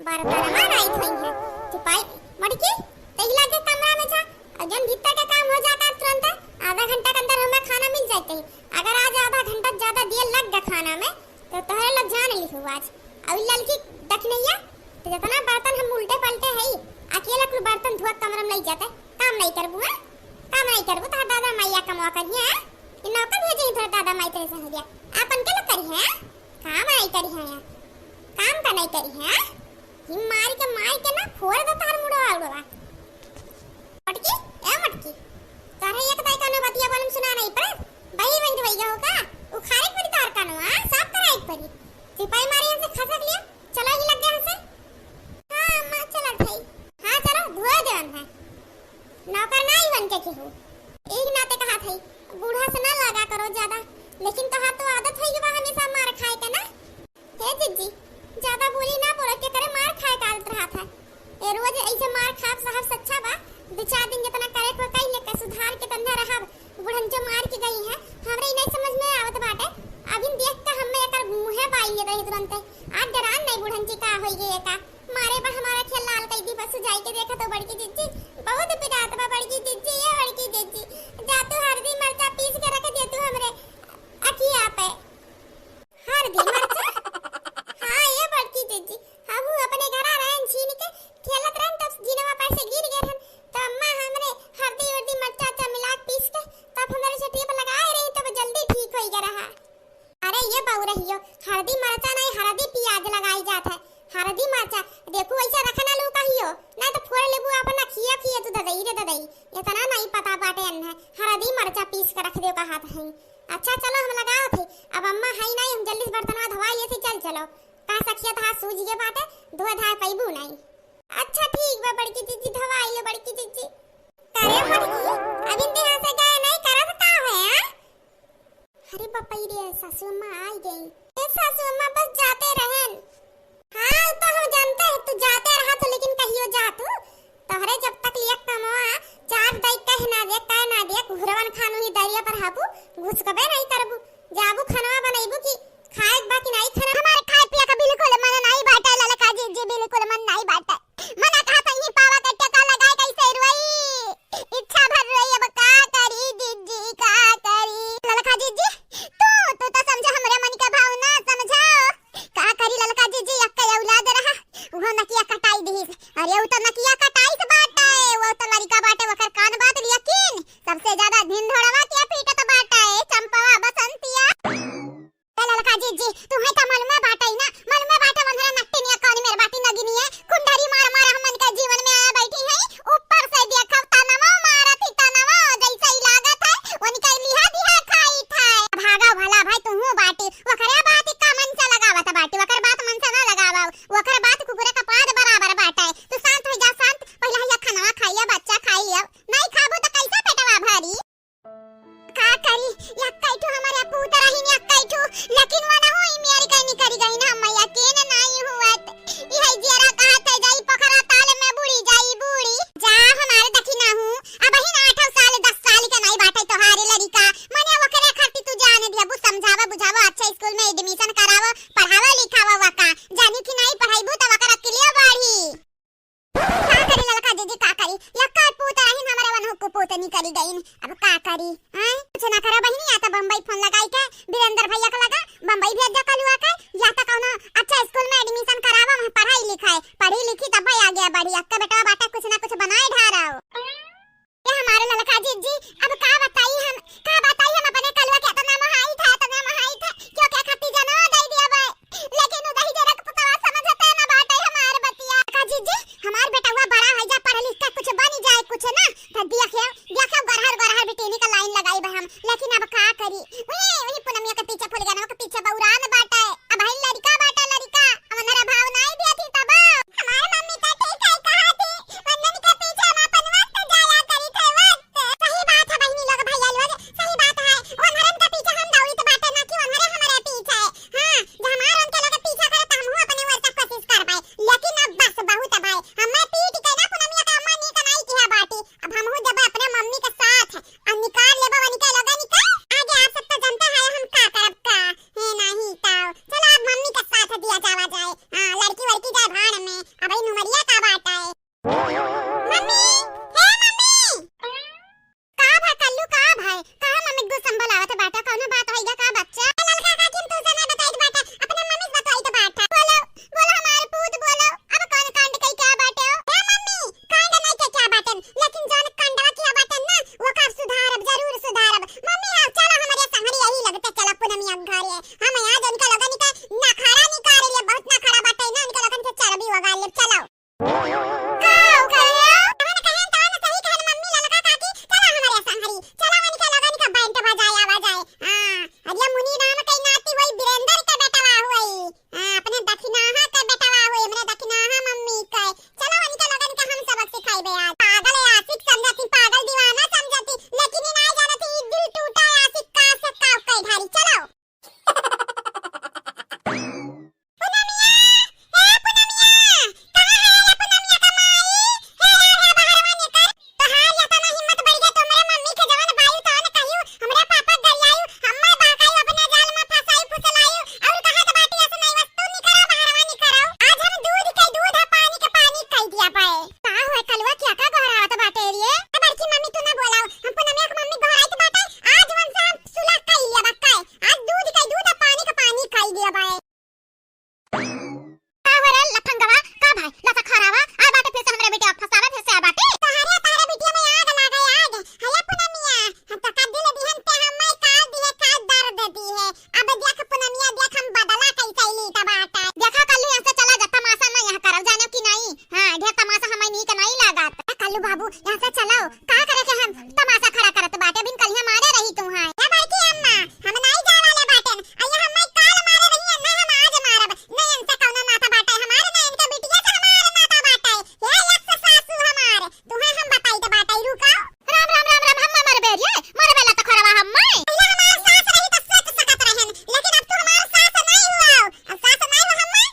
बार-बार मार आई थई है। चुपाई मड़की तहिला के कमरा में जा। अजन भीतर का काम हो जाता है तुरंत। आधा घंटा के अंदर हमें खाना मिल जाते है। अगर आज आधा घंटा ज्यादा देर लग गया खाना में तो तोहरे लग जान लिखो आज। अब लड़की देख नहीं है तो जितना बर्तन हम उल्टे पलटे है ही अकेला कुल बर्तन धोआ कमरा में नहीं जाते। काम नहीं करबू है काम नहीं करबू तो दादा मैया कमवा करिए है। इन नौकर भेजे इधर दादा माई तेरे से हो गया। अपन के लोग करी है काम नहीं करी है काम का नहीं करी है। हिम मार के ना फोड़ दो तार मुड़वा उड़वा। मटकी ए मटकी तारे एक दाई कानो बतिया बोलम सुना नहीं पर बही बंद होई गयो का उखारे पड़ी तार कानो हां साफ कराई पड़ी। सिपाही मारे हमसे खसक लिया चलो ही लग गया हमसे। हां मां चला भाई हां चलो धोए देवन है नौकर नहीं बन के हो। एक नाते कहा थई बूढ़ा से ना लगा करो ज्यादा लेकिन कहा तो आदत है कि हमेशा मार खाए के ना। हे जिज्जी ज्यादा बोली ना बोले के करे मार खाए का आदत रहा था। ए रोज ऐसे मार खाब साहब सच्चा बा दो चार दिन जितना करे को कहीं लेके सुधार के तंधा रहा बुढ़न जो मार के गई है हमरे नहीं समझ में आवत बाटे। अभी देख के हमें एकर मुंहे बाई रही तुरंत आज डरान नहीं बुढ़न जी का होई गई का मारे बा हमारा खेल लाल कई दी बस जाई के देखा तो बड़की जिज्जी बहुत पिटात बा बड़की जिज्जी ये बड़की जिज्जी जा तू हल्दी मिर्चा पीस के रख दे तू हमरे अखिया पे हल्दी मिर्चा। हां ये बड़की जिज्जी हम अपने घर आ रहे हैं छीन के खेलत रहन तब जीनवा पर से गिर गए तो अम्मा हमरे हल्दी वर्दी मिर्चा चा मिला पीस के तब हमारे चटिया पर लगाए रही तब जल्दी ठीक होई गया रहा। अरे ये बहु रहियो हल्दी मिर्चा नहीं हल्दी प्याज लगाई जात है हल्दी मिर्चा देखो ऐसा रखना लो कहियो ना तो फोड़ लेबू अपन खिया खिया तू ददई रे ददई इतना नहीं पता बाटे अन्न हल्दी मिर्चा पीस के रख दे का हाथ है। अच्छा चलो हम लगाओ थे अब अम्मा है नहीं हम जल्दी बर्तनवा धोवाइए से चल चलो का सखिया था सूझ गए बाटे धो धा पैबू नहीं। अच्छा ठीक बा बड़की जीजी धोवाई ले बड़की जीजी करे मड़की अभी देहां से गए नहीं करत का है हां। अरे बपई रे सासू अम्मा आई गई। ए सासू अम्मा बस जाते रहन। हां तो हम जानते हैं तू जाते रहा तो लेकिन कहियो जा तू तोहरे जब तक लिया कमवा चार दई कह ना दे घुरवन खानू ही दरिया पर हाबू घुस कबे नहीं करबू जाबू खाना बनाईबू की खाए बाकी नहीं खाना हमारे खाए पिया का बिल्कुल मन नहीं बाटा ललका जी बिल्कुल मन नहीं बाटा मना कहा था ये पावा का टका लगाए कैसे रोई इच्छा भर रही अब का करी दीदी का करी ललका जी तू तो समझो हमरे मन का भावना समझाओ का करी ललका जी अक्का औलाद रहा वो नकिया कटाई दी अरे वो तो नकिया कटाई से बाटा है वो तो लड़का बाटे वकर कान बात यकीन सबसे ज्यादा दिन धड़वा के पीटा तो बाटा है चंपवा बसंतिया ललका जी तू है तो मालूम है बाटा ही ना मालूम है बाटा वंधरा नट्टी ने कौन मेरे बाटी नगिनी है कुंडरी मार मार हमन का जीवन में आया बैठी है ऊपर से देखा तनवा मारा थी तनवा जैसा ही लागत है वो निकाल लिहा दिया खाई था भागा भला भाई तू हूं बाटी वकरे बात का मन से लगावा था बाटी वकर बात मन से ना लगावा वकर बात कुकुरे का पाद बराबर बाटा है तू शांत हो जा शांत पहला ये खाना खाइया बच्चा खाई लिया नहीं खाबो तो कैसा पेटवा भारी का करी यक्काई तो हमारे अपू तरह ही यक्काई तो लेकिन वो ना होई मेरी कहीं नहीं करी गई ना मैया केन नहीं हुआ ये जरा कहा थे जाई पखरा ताले में बुड़ी जाई बुड़ी जा हमारे दखी ना हूं अब ही ना 8 साल 10 साल का नहीं बाटे तो हारे लड़का मने वकरे खाती तू जाने दिया बु समझावा बुझावा अच्छा स्कूल में एडमिशन करावा पढ़ावा लिखावा वका जानी कि नहीं पढ़ाईबू तो वकरा अकेले बाढ़ी का करी ललका जी का करी यक्का पूता ही हमारे वन को पूता नहीं करी गई अब का करी हां कुछ ना करा बहिनी आता बम्बई फोन लगाई के वीरेंद्र भैया को लगा बम्बई भेज दे कलुआ के या तो कौनो अच्छा स्कूल में एडमिशन करावा वहां पढ़ाई लिखाई पढ़ी लिखी तब भाई आ गया बड़ी अक्का बेटा बाटा कुछ ना कुछ बनाए ढाराओ ये हमारे ललका जी अब का बताई हम अपने कलुआ के तो नाम हाई था क्यों क्या खाती जानो दे दिया भाई लेकिन उधर ही जरा पुतवा समझते ना बाटे हमार बतिया का जी हमार बेटा हुआ बड़ा है जा पढ़ लिख के कुछ बन जाए कुछ ना तो देखियो गरहर बेटेनी का लाइन लगाई बा हम लेकिन अब का करी वही पुनमिया के पीछे फुल गना के पीछे बौरान बा है। हम आज उनका लोगन का नखरा निकाल लिए, बहुत नखरा बाटे ना उनका लोगन से चर्बी वगा ले। चलो काऊ कहियो तहन कहन तहन सही कहन मम्मी ललका काकी चला हमारे संगरी चला उनका लोगन का बैंड बजाए आवाज आए। हां अरे मुनि नाम कई नाती वही वीरेंद्र का बेटावा हुई। हां अपने दक्षिणाहा का बेटावा हुई, हमरे दक्षिणाहा मम्मी का। चलो उनका लोगन का हम सबक सिखाइबे आज। पागल है आशिक समझती, पागल दीवाना समझती, लेकिन नहीं जानती दिल टूटा आशिक का से काव कई धारी। चलो बाबू यहाँ से चलाओ का करे के हम तमाशा खड़ा करत बाटे बिन कलिया मारे रही तू हां ए भाई की अम्मा हम नहीं जा वाले बाटन अయ్య हम काल मारे रही है ना हम आज मारब नहीं इनसे कौन नाता बाटे हमारे ना इनके बिटिया से हमारे नाता बाटे ये एक से सासू हमारे तुहे हम बताई तो बाटे रुका राम राम राम राम हम मर बेरिए मर बेला तो खरवा हम पहले हमारे सास रही तो सच सकत रहन लेकिन अब तो हमारे सास नहीं हुआ अब सास नहीं हुआ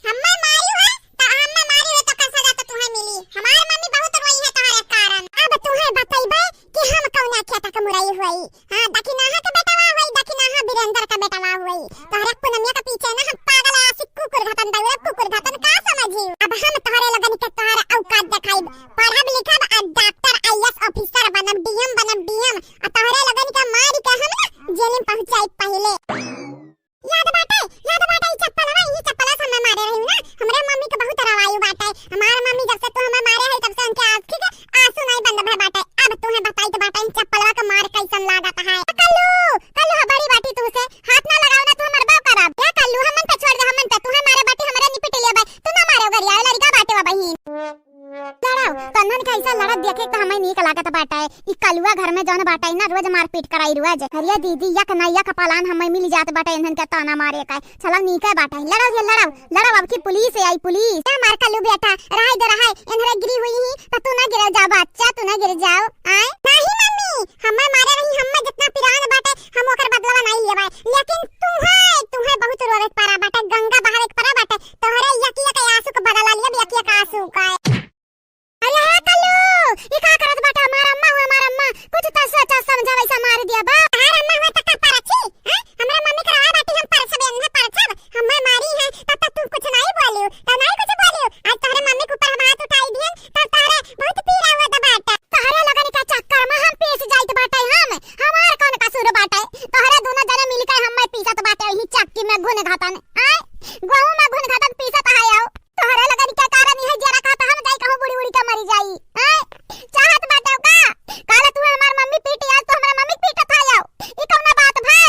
हम मारी है तो हम मारी है तो कैसा जाता तुहे मिली हमारे मम्मी बहुत रोई है तुम्हारे कारण अब तुहे बताइबे कि हम कौना क्या तक मुरई हुई। हां दक्षिणाहा का बेटावा हुई, दक्षिणाहा वीरेंद्र का बेटावा हुई। तोहरे पुनमिया के पीछे ना हम पागल आशिक कुकुर घटन दौड़े कुकुर घटन का समझी। अब हम तोहरे लगन के तोहरे औकात दिखाइब, पढ़ब लिखब आ डॉक्टर आईएएस ऑफिसर बनब, डीएम आ तोहरे लगन के मार के हम ना जेल में पहुंचाई पहले। याद बाटे ई चप्पलवा ई चप्पला से हम मारे रही ना हमरे मम्मी के बहुत रवायु बाटे। हमार मम्मी जब से तू हमें मारे है तब से उनके आंख के आंसू नहीं बंद भे बाटे। अब तुम्हें बताई तो बाटे चप्पलवा का मार कैसन लागत है। कल्लू हमारी बाटी तू से हाथ ना लगाओ ना तू हमर बाप करब क्या कल्लू हमन पे छोड़ दे हमन पे तू हमारे बाटी हमारे निपट लिया बे तू ना मारो गरिया लड़का बाटे वा बहिन लड़ाओ कन्हन कैसा लड़त देखे तो हमें नीक लागत बाटा है। ई कलुआ घर में जौन बाटा है ना रोज मारपीट कराई रोज हरिया दीदी यक नैया का पालान हमें मिल जात बाटा इन्हन के ताना मारे का चलो नीक है बाटा लड़ाओ अब की पुलिस आई पुलिस मार कल्लू बेटा रहाई दे रहाई इन्हरे गिरी हुई ही तो तू ना गिर जाओ बच्चा तू ना गिर जाओ आए नहीं मम्मी हमें मारे रही हमें जितना पिरान बाटे हम ओकर बदला नहीं लेबे लेकिन तुम्हें बहुत रोवे पारा बाटे गंगा बहावे पारा बाटे तोहरे यकिया के आंसू के बदला लिया यकिया का आंसू का। अरे कल्लू ये का करत बाटा हमार अम्मा कुछ तो सोचा समझा वैसा मार दिया बा हमार अम्मा हुआ तो कपार अच्छी हैं हमरा मम्मी के रवा बाटी हम पर सब न पर सब हमें मारी है तब तक तू कुछ नहीं बोलियो तो नहीं कुछ बोलियो आज तोहरे मम्मी के ऊपर हम हाथ उठाई दिए तो तोहरे बहुत पीड़ा हुआ था बाटा तोहरे लगन के चक्कर में हम पीस जाइत बाटा हम हमार कौन कसूर बाटा तोहरे दोनों जने मिलकर हम पीसत बाटे ही चक्की में घुन घातन आए गहू में घुन घातन पीसत आयो तोहरे लगन के कारण है जरा का हम जाई कहूं बुड़ी बुड़ी के मरी जाई आए चाहत बाटे का काल तू हमार मम्मी पीटी आज तो हमरा मम्मी पीटत आयो ई कौना बात भाई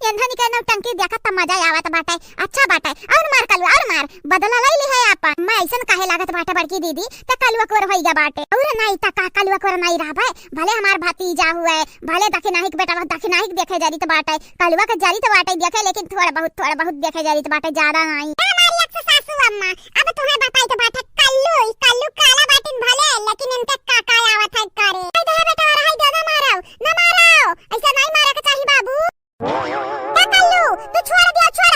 एंधनी के नौटंकी देखत त मजा आवत बाटे अच्छा बाटे और मार कलू और मार बदला ले ली है अपन मैं ऐसन काहे लागत बाटे बड़की दीदी त कलुआ कोर होई जा बाटे और नहीं त का कलुआ कोर नहीं रहबे भले हमार भतीजा हुए भले दक्षिणाहिक बेटा दक्षिणाहिक देखे जारी त बाटे कलुआ के जारी त बाटे देखे लेकिन थोड़ा बहुत देखे जारी त बाटे ज्यादा नहीं हमारी एक सासू अम्मा अब तुम्हें बताई तो बाटे कल्लू काला बाटिन भले लेकिन इनके काका आवत है करे हाय दे बेटा हाय दे ना मारो ऐसा नहीं मारे के चाहिए बाबू कल्लू तू छोड़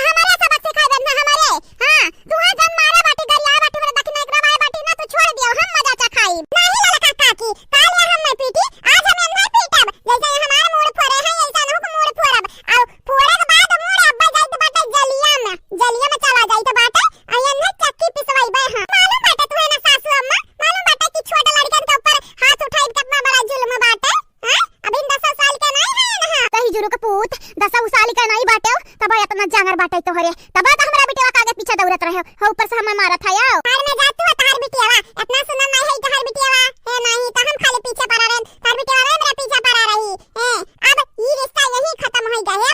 हमारे सबक सिखाए ना हमारे हां तू है जन मारे बाटी गरिया बाटी मेरे दक्षिण एक रवाए बाटी ना तू छोड़ दियो हम मजा चखाई नहीं ललका काकी काल हम मैं पीटी आज हम नहीं पीटब जैसे हमारे मूड फोड़े हैं ऐसा न हो मूड फोड़ब और फोड़े के बाद मूड अब्बा जाई तो बाटे जलिया में चला जाई तो बाटे अयन है चक्की पिसवाई बे हां मालूम बाटे तू है ना सासू अम्मा मालूम बाटे कि छोटा लड़कन के ऊपर हाथ उठाई कितना बड़ा जुल्म बाटे हां अभी 10 साल के नहीं है ना कहीं जुरू के पूत 10 साल के नहीं बाटे तब इतना जांगर बाटे तोहरे तब तो हमरा बेटीवा के आगे पीछे दौड़त रहे हो ऊपर से हमें मारत है आओ हार में जा तू तार बेटीवा इतना सुना नहीं है तार बेटीवा है नहीं तो हम खाली पीछे पड़ा रहे तार बेटीवा मेरा पीछे पड़ा रही है अब ये रिश्ता यही खत्म हो गया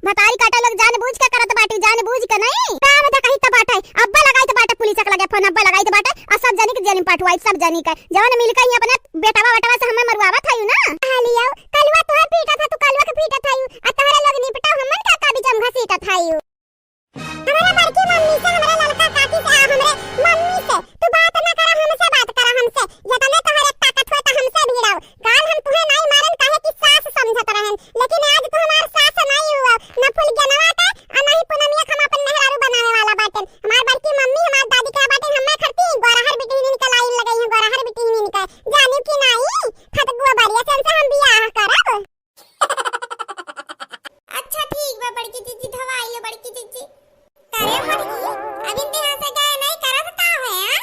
भतारी काटा लोग जानबूझ के करत बाटी, जानबूझ के नहीं का बता कहीं त बाटे अब्बा लगाई त बाटे पुलिस के लगे फोन अब्बा लगाई त बाटे आ सब जानी के जेल में पटवाई सब जानी के जवन मिल के अपने बेटावा बेटावा से हमें मरवावा थायू ना हालियो कलवा तोहर पीटा था तू कलवा के पीटा थायू आ तोहरा लोग निपटा हमन का बीच में घसीटा थायू हमारा बड़की मम्मी से हमारा लड़का काकी से हमरे मम्मी से तू बात ना करा हमसे बात करा हमसे जतने तोहरे ताकत हो त हमसे भिड़ाओ काल हम तुम्हें नहीं मारन काहे कि सास समझत रहन लेकिन आज तू हमार सास नहीं हुआ ना फुल जनवाता आ नहीं पुनमिया हम अपन मेहरारू बनावे वाला बाटन हमार बड़की मम्मी हमार दादी के बाटन हमें खरती गोरहर बिटी निकल आई लगाई है गोरहर बिटी निकल जानी कि नहीं खतगुआ बारिया से हम बियाह करब अच्छा ठीक बा बड़की जीजी धवाई ले बड़की जीजी करे बड़की अभी देहां से गए नहीं करत का है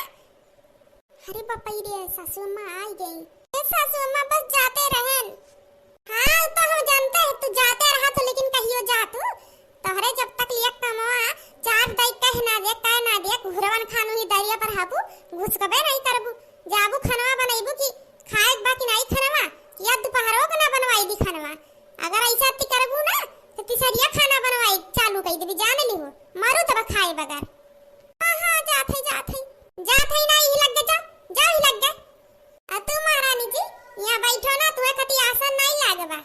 अरे पापा ये सासू अम्मा आ गई ए सासू अम्मा बस जाते रहन हां तो हम जानते हैं तू जाते रहा तो लेकिन कहियो जा तू तोहरे जब तक लिया कमवा चार दई कह ना दे घुरवन खानू ही दरिया पर हाबू घुस कबे नहीं करबू जाबू खानवा बनाईबू कि खाए बाकी नहीं खानवा या दोपहरो को ना बनवाई दी खानवा अगर ऐसा ती करबू ना तो तीसरिया खाना बनवाई चालू कई देबी जान ली हो मारू तब खाए बगैर हां जाथे ना ही लग जा ही लग गए आ तू महारानी जी यहां बैठो ना तुए कति आसन नहीं लागबा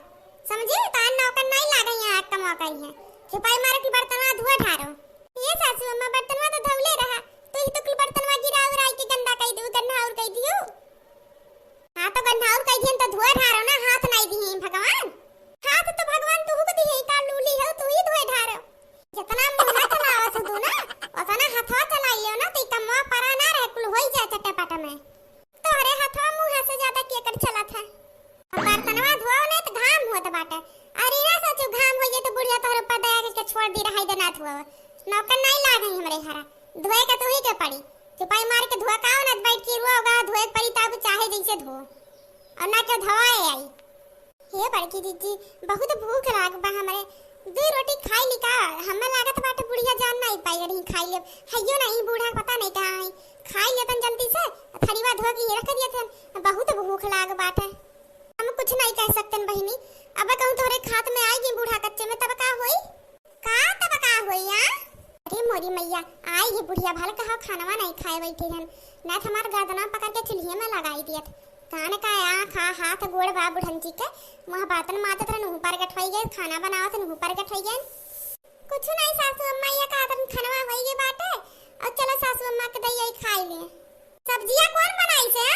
समझी तान नौकर नहीं लागे यहां कम कई है छुपाई मारे के बर्तनवा धुआ ठारो ये सासू अम्मा बर्तनवा तो धवले रहा तू ही तो कुल बर्तनवा गिरा उराई के गंदा कई दू गन्ना और कई दियो हां तो गन्ना और कई दिन तो धुआ ठारो ना हाथ नहीं दी भगवान हाथ तो भगवान तू को दी है का लूली है तू ही धुए ठारो जितना मुंह चलावत तू ना उतना हाथवा चलाइयो ना तो कमवा परा ना रहे कुल होई जाए चटपट में तोहरे हाथवा मुंह से ज्यादा केकर चला था बर्तनवा धोओ ने तो घाम होत बाटे अरे ना सोचो घाम हो जे तो बुढ़िया तोहरे ऊपर दया के छोड़ दी रहाई दे ना धोओ नौकर नहीं लागे हमरे हरा धोए के तो ही के पड़ी चुपाई मार के धोआ काओ ना बैठ के रुआ होगा धोए पड़ी तब चाहे जैसे धो और ना के धोए आई हे बड़की दीदी बहुत भूख लाग बा हमरे दो रोटी खाई ली का हमें लागत बाटे बुढ़िया जान नहीं पाई रही खाई ले हइयो नहीं बूढ़ा पता नहीं कहां है खाई लेतन जल्दी से थरीवा धो के रख दिया था बहुत भूख लाग बाटे हम कुछ नहीं कह सकतन बहिनी अब कहूं तोरे खात में आएगी बूढ़ा कच्चे में तब का होई हां अरे मोरी मैया आएगी बुढ़िया भल कहा खानवा नहीं खाए बैठी हन ना हमार गर्दना पकड़ के चुल्हे में लगाई दियत कान का खा हाथ गोड़ बा बुढ़ंती के वहां बातन मातत रहन ऊपर गठवाई गए खाना बनावत न ऊपर गठवाई गए कुछ नहीं सासू अम्मा ये कातन खानवा होई गे बाटे और चलो सासू अम्मा के दई आई खाई ले सब्जियां कौन बनाई से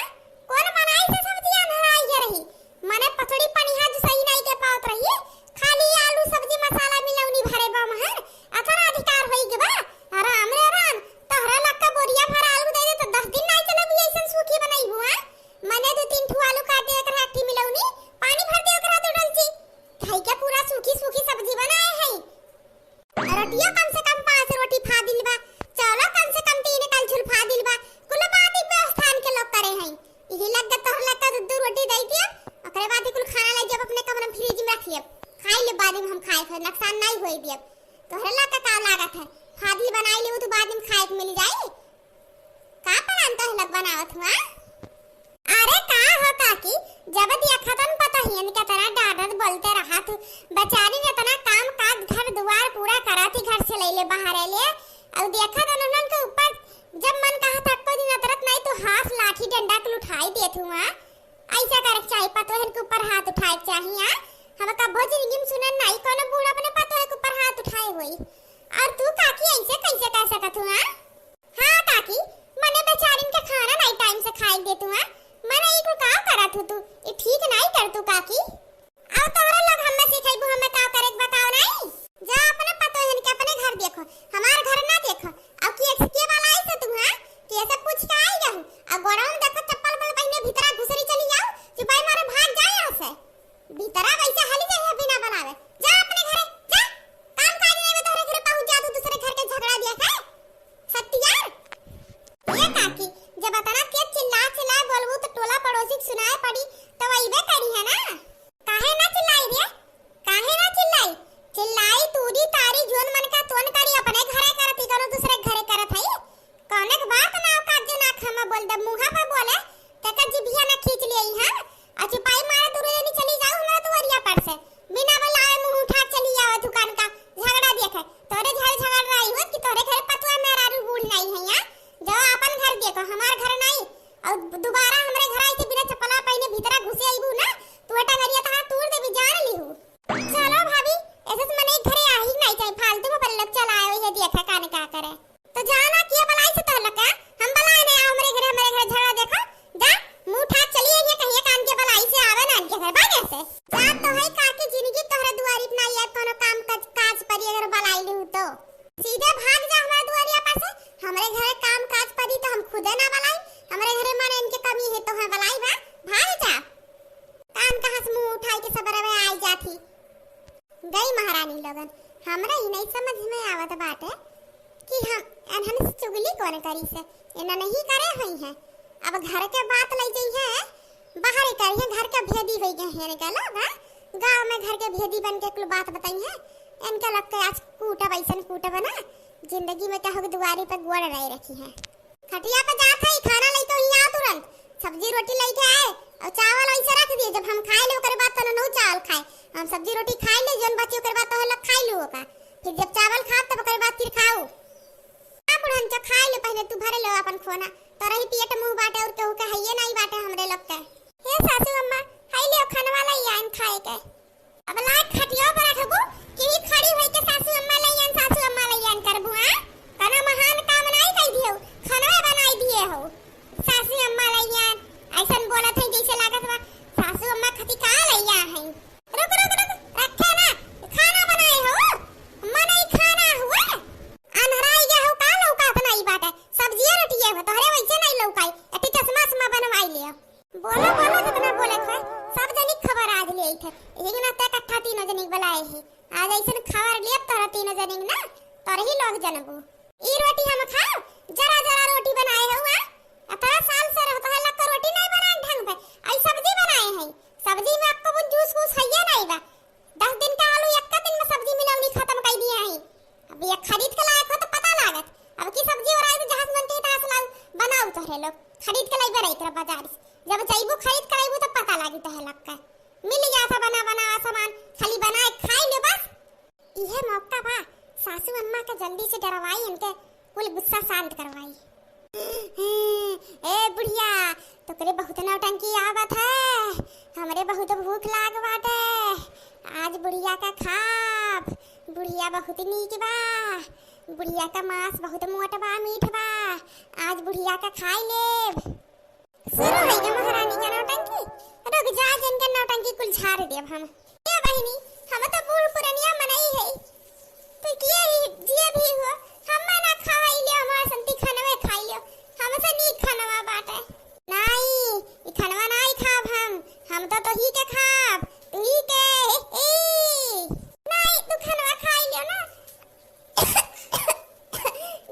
सब्जियां नराई है रही माने पथड़ी पनिहा जो सही नहीं के पावत रही खाली आलू सब्जी मसाला मिलौनी भरे बा महर अथरा अधिकार होई गे बा आराम रे आराम तहरा लक्का बोरिया भर आलू दे दे तो 10 दिन नहीं चलबी ऐसन सूखी बनाई हुआ मने 2-3 ठू आलू काट दे एकरा हट्टी मिलौनी पानी भर दे एकरा तो डलची खाई के पूरा सूखी सब्जी बनाए है रोटियां कम से कम 5 रोटी फा दिल बा चलो कम से कम 3 कल झुल फा दिल बा कुल बात व्यवस्थान के लोग करे हैं यही लग गया तोहर लग का 2 रोटी दई दिया ओकरे बाद कुल खाना ले जब अपने कमरे में फ्रिज में रखिए खाई ले बाद में हम खाए फिर नुकसान नहीं होई दिए तोहरे लग का लागत है फादी बनाई ले तो बाद में खाए के मिल जाए का परान तो लग बनावत हुआ अरे का हो काकी जब दिया खतन पता ही इनका तरह डाडर बोलते रहा तू बेचारी ने इतना काम काज घर द्वार पूरा करा थी घर से ले ले बाहर ले और देखा तो उन्होंने के ऊपर जब मन कहा था को दिन तरत नहीं तो हाथ लाठी डंडा के उठाई देत हुआ ऐसा करे चाहिए पतोहन के ऊपर हाथ उठाए चाहिए हम का भोज जिंदगी में सुनन नहीं कोनो बूढ़ा अपने पतोह के ऊपर हाथ उठाए होई और तू काकी ऐसे कैसे कह सकत हुआ हां काकी मने बेचारीन के खाना नहीं टाइम से खाई दे तू मने ई को का करत हु तू ई ठीक नहीं कर तू काकी आओ तोहरा लोग हमें सिखाइबू हमें का करे बताओ नहीं जा अपने पतोहन के अपने घर देखो हमार घर ना देखो अब की के वाला आई से तू हां कैसे पूछ के आई जाऊ आ गोराम देखो चप्पल बल पहने भीतर घुसरी चली जाओ चुपाई मारे भाग जाए यहां से भीतर वैसे हाली जाए बिना बनावे जा अपने घरे जा काम काज नहीं में तोहरे घर हमरा ही नहीं समझ में आवत बाटे कि हम से चुगली कौन करी से एना नहीं करे हई है। अब घर के बात लई जई है बाहर करी है, घर के भेदी होई गए है निकला बा गांव में घर के भेदी बन के कुल बात बताई है। इनका लग के आज कूटा बैसन कूटा बना जिंदगी में कहो दुआरी पे गोड़ रह रखी है। खटिया पे जात है खाना लई तो यहां तुरंत सब्जी रोटी लई के आए और चावल ऐसे रख दिए। जब हम खाए ले ओकर बाद तो नो चावल खाए, हम सब्जी रोटी खाए ले जन बची ओकर बाद तो हल्ला खाई लो का। फिर जब चावल खा तब ओकर बाद फिर खाओ आ बुढ़न जो खाए ले पहले तू भरे ले अपन खोना तो रही पेट मुंह बाटे और केहू के हइये नहीं बाटे हमरे लोग के। हे सासू अम्मा हाई ले खाना वाला यान खाए के अब लाइक खटिया पर रखबू कि खड़ी होई के सासू अम्मा लइयान करबू। हां कना महान काम नहीं कई दियो खाना बनाई दिए हो सासू अम्मा लइयान ऐसन बोलत है जैसे लागत बा सासू अम्मा खती का लइया है। रुक रुक रुक रखे ना खाना बनाए हो अम्मा नहीं खाना हुआ अनहराई गया हो का लौका बनाई बाटे सब्जी रोटी है तोहरे वैसे नहीं लौकाई अति चश्मा समा बनवाई लियो। बोलो बोलो कितना बोले थे सब जनी खबर आज ले थे एक ना ते इकट्ठा तीनों जनी बुलाए है आज ऐसे खबर लिए तोरा तीनों जनी ना तोर ही लोग जनबू। ई रोटी हम खाओ जरा जरा रोटी बनाए हुआ अतरा साल से रहता है लक रोटी नहीं बनाए ढंग पे आई सब्जी बनाए हैं। सब्जी में आपको वो जूस वूस है नहीं बा 10 दिन का आलू एक दिन में सब्जी मिलावनी खत्म कर दिया है। अब ये खरीद के लायक हो तो पता लागत अब की सब्जी और आई तो जहां मन के तास लाओ बनाओ तोरे लोग खरीद के लाई बरई तरह बाजार से जब जाइबू खरीद कराइबू तो पता लागी तो है लक्का मिल जाता बना बना सामान खाली बनाए खाई ले बस। इहे मौका बा सासू अम्मा के जल्दी से डरवाई इनके कुल गुस्सा शांत करवाई। ए बुढ़िया तो करे बहुत नौटंकी आवत है हमरे बहुत भूख लाग बाटे आज बुढ़िया का खाब बुढ़िया बहुत नीक बा बुढ़िया का मांस बहुत मोट बा मीठ बा आज बुढ़िया का खाई लेब। शुरू हो गया महारानी का नौटंकी रुक जा जिनके नौटंकी कुल झाड़ देब हम। ए बहिनी हम तो बूढ़ पुरनिया मनई है तो किए जिए भी हो हम ना खाई लियो हमारा संती खानवे खाई लियो हमसे नी खानवा बाटे नहीं ई खानवा नहीं खाब हम तो ही के खाब तू ही के नहीं तू खानवा खाई लियो ना।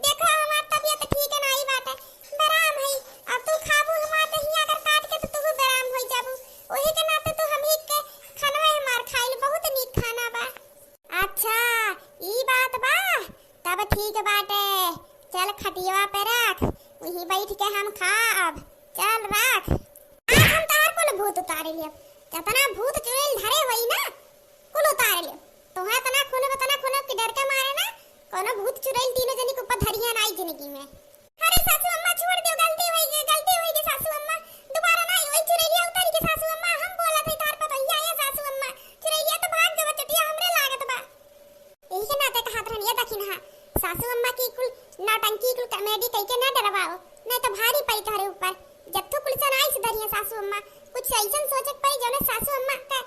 देखो हमार तबीयत ठीक है नहीं बाटे बराम है अब तू खाबू हमार दही अगर काट के तो तू बराम हो जाबू ओही के नाते तू हम ही के खानवा हमार खाइल बहुत नीक खाना बा। अच्छा ई बात बा तब ठीक बाटे चल खटिया पे रख वही बैठ के हम खाब चल रख। आज हम तार कुल भूत उतार लियो कितना भूत चुड़ैल धरे होई ना कुल उतार लियो तोहा तना खून के डर के मारे ना कोनो भूत चुड़ैल तीनों जनी के ऊपर धरिया नहीं जिंदगी में। अरे सासू अम्मा छोड़ दियो गलती होई सासू अम्मा दोबारा नहीं वही चुड़ैलिया उतारी के सासू अम्मा हम बोला थे तार पर भैया ये सासू अम्मा चुड़ैलिया तो भाग गवा चटिया हमरे लागत बा यही के नाते कहात रहनिया दखिन हां सासू अम्मा की कुल नौटंकी कुल कॉमेडी कह के ना डरवाओ नहीं तो भारी पड़ी तारे ऊपर जब तो कुल सनाई से धरिया सासू अम्मा कुछ ऐसन सोचक पड़ी जौने सासू अम्मा का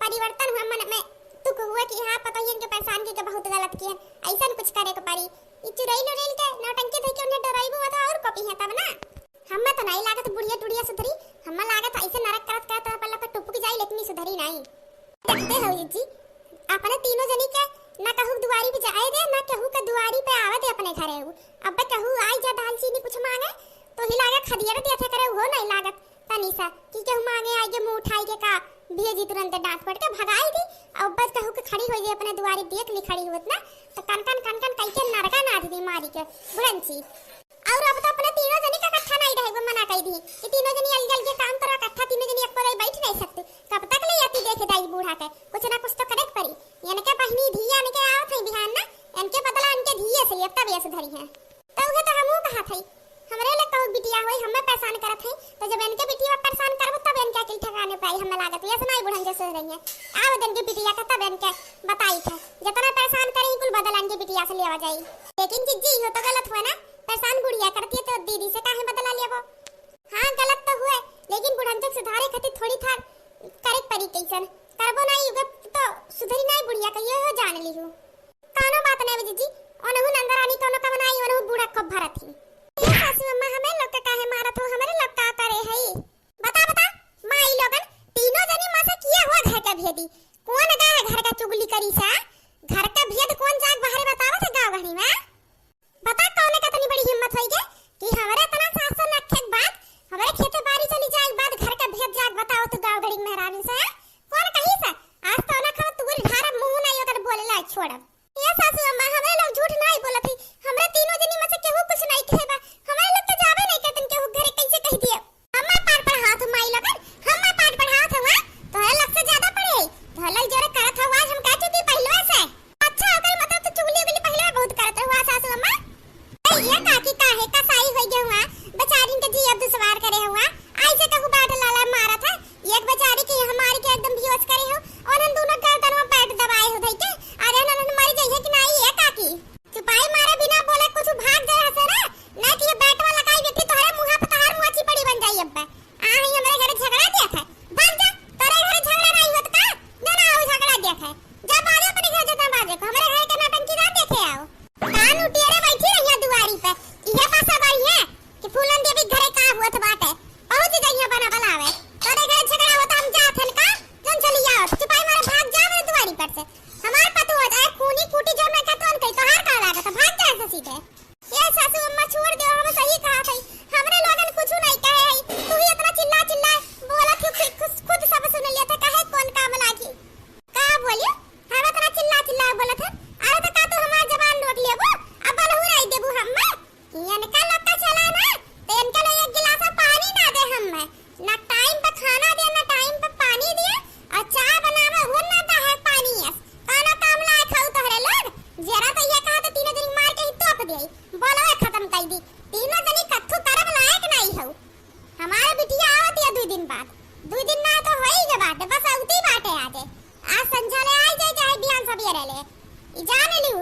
परिवर्तन हुआ मन में तुक हुआ कि हां पता ही इनके परेशान के बहुत गलत किए ऐसन कुछ करे को पड़ी ई चुड़ैल के नौटंकी थे के उन्हें डराइबो तो और कॉपी है तब ना हम तो नहीं लागत बुढ़िया टुड़िया सुधरी हम लागत ऐसे नरक करत करत पर लक टुपक जाई लेकिन सुधरी नहीं। देखते हो जी अपने तीनों जनी के ना कहू दुआरी पे जाए दे ना कहू के दुआरी पे आवे दे अपने घरे अब कहू आई जा दाल चीनी कुछ मांगे तो ही लागे खदिया दे थे करे हो नहीं लागत तनीसा की कहू मांगे आई के मुंह उठाई के का भेजी तुरंत डांट पड़ के भगाई दी अब बस कहू के खड़ी हो गई अपने दुआरी देख ली खड़ी होत ना तो कन कैसे नरका नाद दी मारी के बुढ़नसी। और अब तो अपने तीनों जनी का इकट्ठा नहीं रहेगा मना कह दी कि तीनों जनी अलग अलग काम तो इकट्ठा तीनों जनी एक पर बैठ नहीं सकते कब तक ले आती देखे दाई बूढ़ा के कुछ ना कुछ तो करे पड़ी इनके बहनी धिया ने के आवत है बिहान ना इनके बदला इनके धिये से एकता बेस धरी है तो उहे तो हमहू कहा थई हमरे ले कहू बिटिया होई हमें परेशान करत है तो जब इनके बिटिया परेशान करब तब इनके अकिल ठिकाने पे आई हमें लागत ये सुनाई बुढ़न जैसे रही है आव दिन के बिटिया का तब इनके बताई था जितना परेशान करी कुल बदला इनके बिटिया से लेवा जाई लेकिन जिज्जी हो तो गलत हुआ ना परेशान बुढ़िया करती है तो दीदी से काहे बदला लेबो। हां गलत तो हुए लेकिन बुढ़न तक सुधारे खातिर थोड़ी थार करे परी कैसन करबो नहीं युग तो सुधरी नहीं बुढ़िया के ये हो जान ली हूं कोनो बात नहीं जीजी ओनहु नंदरानी कोनो का बनाई ओनहु बूढ़ा को भरत ही ये सासू अम्मा हमें लोग का काहे मारत हो हमारे लोग का करे है बता माई लोगन तीनों जनी मां से किया हुआ घर का भेदी कौन गया है घर का चुगली करी सा घर का भेद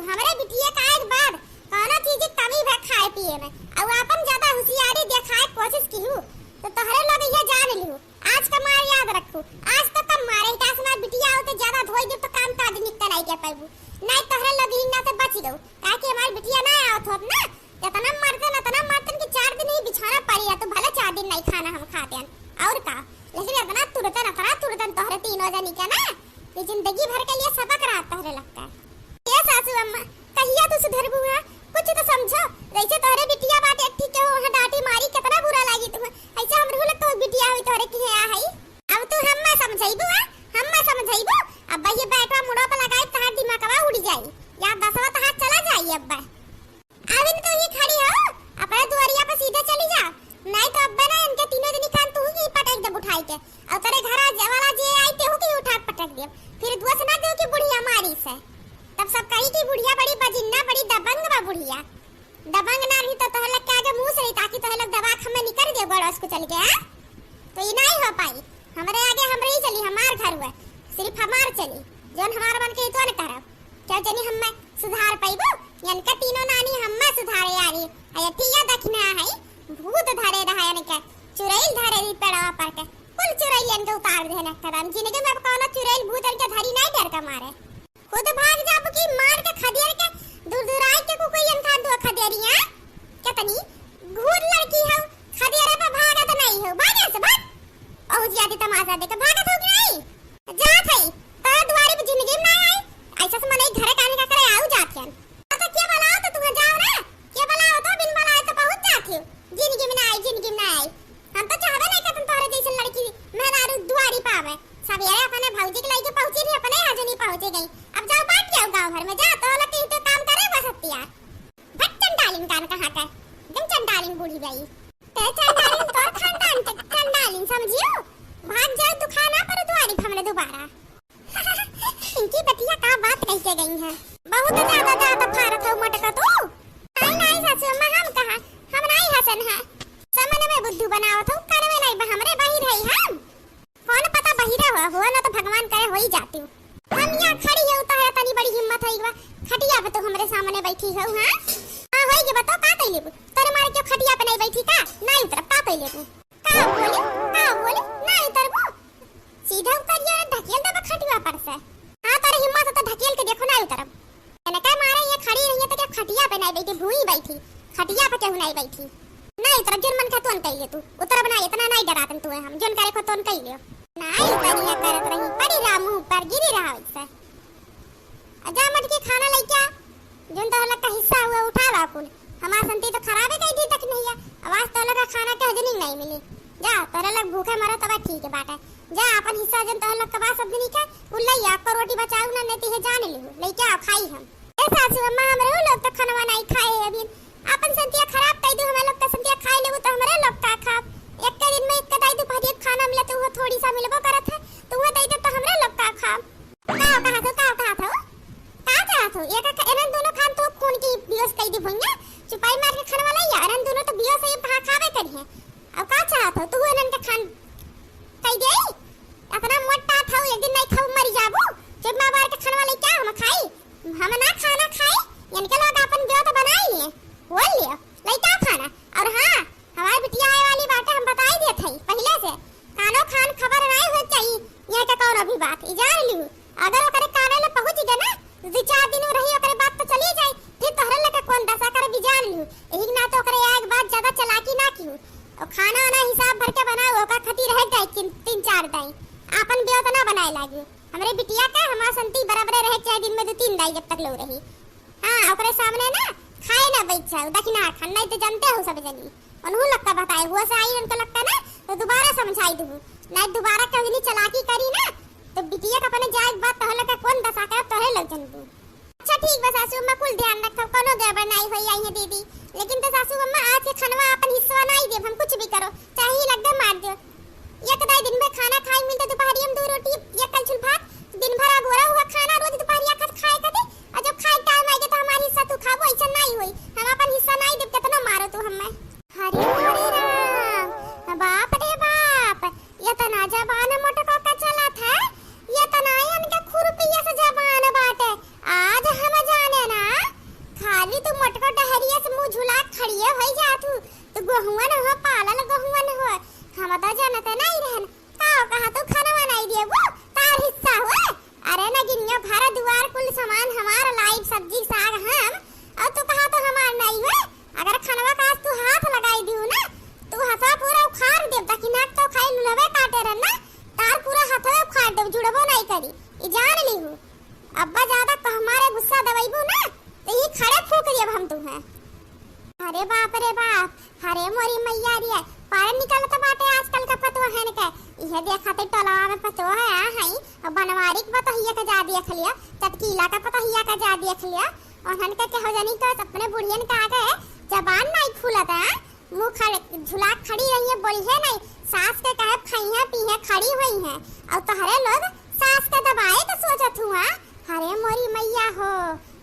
हमरे बिटिया का एक बाद कोनो चीज की कमी है खाए पिए में और अपन ज्यादा होशियारी दिखाए कोशिश कीहू तो तोहरे लोग ये जान लिहू। आज का मार याद रखू, आज तो कम मारे इतास मार बिटिया होते ज्यादा धोई दे तो काम ताज निकल आई के पाबू नहीं तोहरे लोग ही ना से बच गऊ ताकि हमारी बिटिया ना आवत होत ना इतना मरतन कि 4 दिन ही बिछाना पड़ी है तो भले 4 दिन नहीं खाना हम खाते हैं और का लेकिन इतना तुरतन तोहरे तीनों जनी के ना ये जिंदगी भर के लिए सबक रहा तोहरे लगता है। ये सासू अम्मा कहिया तू सुधरबू है कुछ तो समझो जैसे तोहरे बिटिया बात एक ठीक है वहां डांटी मारी कितना बुरा लागी तुम्हें ऐसे हमरे लग तो बिटिया हुई तोहरे की है आई अब तू हम्मा समझाइबू अब ये बैठवा मुड़ा पे लगाई तहार दिमागवा उड़ जाई या दसवा तहार चला जाई अब्बा आविन तो ही खड़ी हो अपने दुआरिया पे सीधे चली जा नहीं तो अब्बा ना इनके तीनों दिन कान तू ही पटक दे उठाई के और तेरे घर वाला जे आई ते हो कि उठा पटक दे फिर दुआ से ना दे कि बुढ़िया मारी से तब सब कही कि बुढ़िया बड़ी बजिन्ना बड़ी दबंग बा बुढ़िया दबंग ना रही तो तोहर लग के आगे मुंह से रही ताकि तोहर लोग दबा खम्मे निकल दे बड़ोस को चल गया तो ये नहीं हो पाई हमरे आगे हमरे ही चली हमार घर हुआ सिर्फ हमार चली जोन हमार बन के तो न करब क्या जनी हम्मे सुधार पाइबो यनका तीनों नानी हम्मे सुधारे यारी अयतिया दखना है भूत धरे रहा है के चुरैल धरे री पेड़वा पर के कुल चुरैलियन के उतार देना करम जिंदगी में कोनो चुरैल भूत के धरी नहीं डर का मारे खुद भाग जाबू की मार के खदेर के दूर आई के कोई यनका दो खदेरिया कितनी घूर लड़की हो खदेरे पे भागा तो नहीं हो भागे से भाग और ज्यादा तमाशा देके भागत हो कि नहीं जा थई तर द्वारी पे जिंदगी में आई ऐसा से मने घर काने का करे आऊ जाथियन तो क्या बुलाओ तो तुम्हें जाओ ना क्या बुलाओ तो बिन बुलाए तो पहुंच जाती हो जिंदगी में ना आई हम तो चाहबे नहीं कि तुम तोरे जैसे लड़की मेहरारू द्वारी पावे सवेरे अपने भौजी के लेके पहुंची थी अपने आज नहीं पहुंचे गई अब जाओ बैठ जाओ गांव घर में जा तो लोग कहीं तो काम करे बस यार भट्टन डालिंग कान कहां का एकदम चंडालिंग बूढ़ी गई ते चंडालिंग तो खानदान चंडालिंग समझियो भाग जाओ तू खाना पर द्वारी हमने दोबारा इनकी बतिया का बात कह के गई है बहुत ज्यादा फारत है मटका तो नहीं सासू अम्मा हम कहा हम नहीं हसन है समन में बुद्धू बनाओ तो करवे नहीं हमरे बहिर है हम कौन पता बहिरा हो ना तो भगवान करे हो ही जाती हूं हम यहां खड़ी है तो है तनी बड़ी हिम्मत है खटिया पे तो हमरे सामने बैठी है हां होई के बताओ का कइले तोरे मारे क्यों खटिया पे नहीं बैठी का नहीं उतर का कइले तू का बोले नहीं उतरबो सीधा उतरिए ढकेल दे खटिया पर से हां तोरे हिम्मत तो ढकेल के देखो नहीं उतरब एने का मारे ये खड़ी रही है तो क्या खटिया पे नहीं बैठी भूई बैठी खटिया पे क्यों नहीं बैठी नहीं उतर जोन मन का तोन कइले तू उतर बना इतना नहीं डरातन तू हम जोन करे को तोन कइले नहीं उतरिया करत रही पड़ी रा मुंह पर गिरी रहा वैसे अजा मत के खाना ले क्या जोन तो लग का हिस्सा हुआ उठा ला कुल हमार संती तो खराब है कई दिन तक नहीं है आवाज तो लगा खाना के हजनी नहीं मिली जा तोरा लग भूखे मरो तब ठीक है बात है जा अपन हिस्सा जन तो लग का सब दिन का उल्लैया पर रोटी बचाऊ ना नेती है जाने लियो ले क्या खाई हम ए सासू अम्मा हमरे लोग तो खाना नहीं खाए अभी अपन संतिया खराब कई दो हम लोग तो संतिया खाई लेबो तो हमरे लोग का खा एक दिन में एक दाई दोपहर खाना मिले तो वो थोड़ी सा मिलबो करत है तो वो दई दे तो हमरे लोग का खा का चाहत हो एक एरन दोनों खान तो खून की बियोस कई दी भैया चुपाई मार के खाने वाला यार एरन दोनों तो बियोस ही खावे करी है अब का चाहत हो तू एरन के खान कई दे इतना मोटा था एक दिन नहीं खाऊ मर जाबो जब मां बार के खाने वाले क्या हम खाई हम ना खाना खाई यानी के लोग अपन बियो तो बनाई लिए बोल लियो लइका खाना और हां हमारी बिटिया आए वाली बात हम बताई दे थई पहले से कानो खान खबर नहीं हो चाहिए ये का कौन अभी बात ई जान लियो अगर ओकरे काने ले पहुंच गए ना 2-4 दिन रही ओकरे बात तो चली जाए फिर तोहरे लगे कौन दशा करे भी जान लियो एही ना तो ओकरे एक बात ज्यादा चलाकी ना कियो और खाना ना हिसाब भर के बनाओ ओका खती रह जाए 3-4 दाई आपन बियो तो ना बनाए लागियो हमरे बिटिया का हमार संती बराबर रहे चाहे दिन में 2-3 दाई जब तक लो रही हां ओकरे सामने ना खाए ना बैठा दखना खाना नहीं तो जानते हो सब जनी उन्हों लगता बताए हुआ से आई उनको लगता ना तो दोबारा समझाई दूं नहीं दोबारा कभी चलाकी करी ना तो बिटिया का अपने जायज बात तो लगा कौन दशा कर तोरे लग जनबू अच्छा ठीक बस सासू अम्मा कुल ध्यान रखो कोनो गड़बड़ नहीं होई आई है दीदी लेकिन तो सासू अम्मा आज के खानवा अपन हिस्सा नहीं दे हम कुछ भी करो चाहे ही लग दे मार दो एक दाई दिन में खाना खाई मिलते दोपहर में 2 रोटी एक कलछुल भात दिन भर गोरा हुआ खाना रोज दोपहर खत खाए कदे और जब खाए टाइम आए तो हमारी हिस्सा तू खाबो ऐसा नहीं होई हम अपन हिस्सा नहीं दे कितना मारो तू हमें हरे राम बाप रे बाप ये तो ना जबान मोटको का चला था ये तो ना इनके खुरपिया से जबान बाटे आज हम जाने ना है। अरे बाप रे बाप, अरे मोरी मैया रे, पार निकलत बाटे आजकल का पतवा है ने के। इहे देखते टोलवा में पतवा है हई बनवारी के पतहिया का जा देख लिया, चटकीला का पतहिया का जा देख लिया, और हन के हो जानी तो अपने बुढ़ियन का आगे जबान नहीं खुलत है, मुंह खड़े झुला खड़ी रही है, बोली है नहीं सास के कहे खइया पीहे खड़ी हुई है, और तोहरे लोग सास के दबाए तो सोचत हुआ। अरे मोरी मैया हो,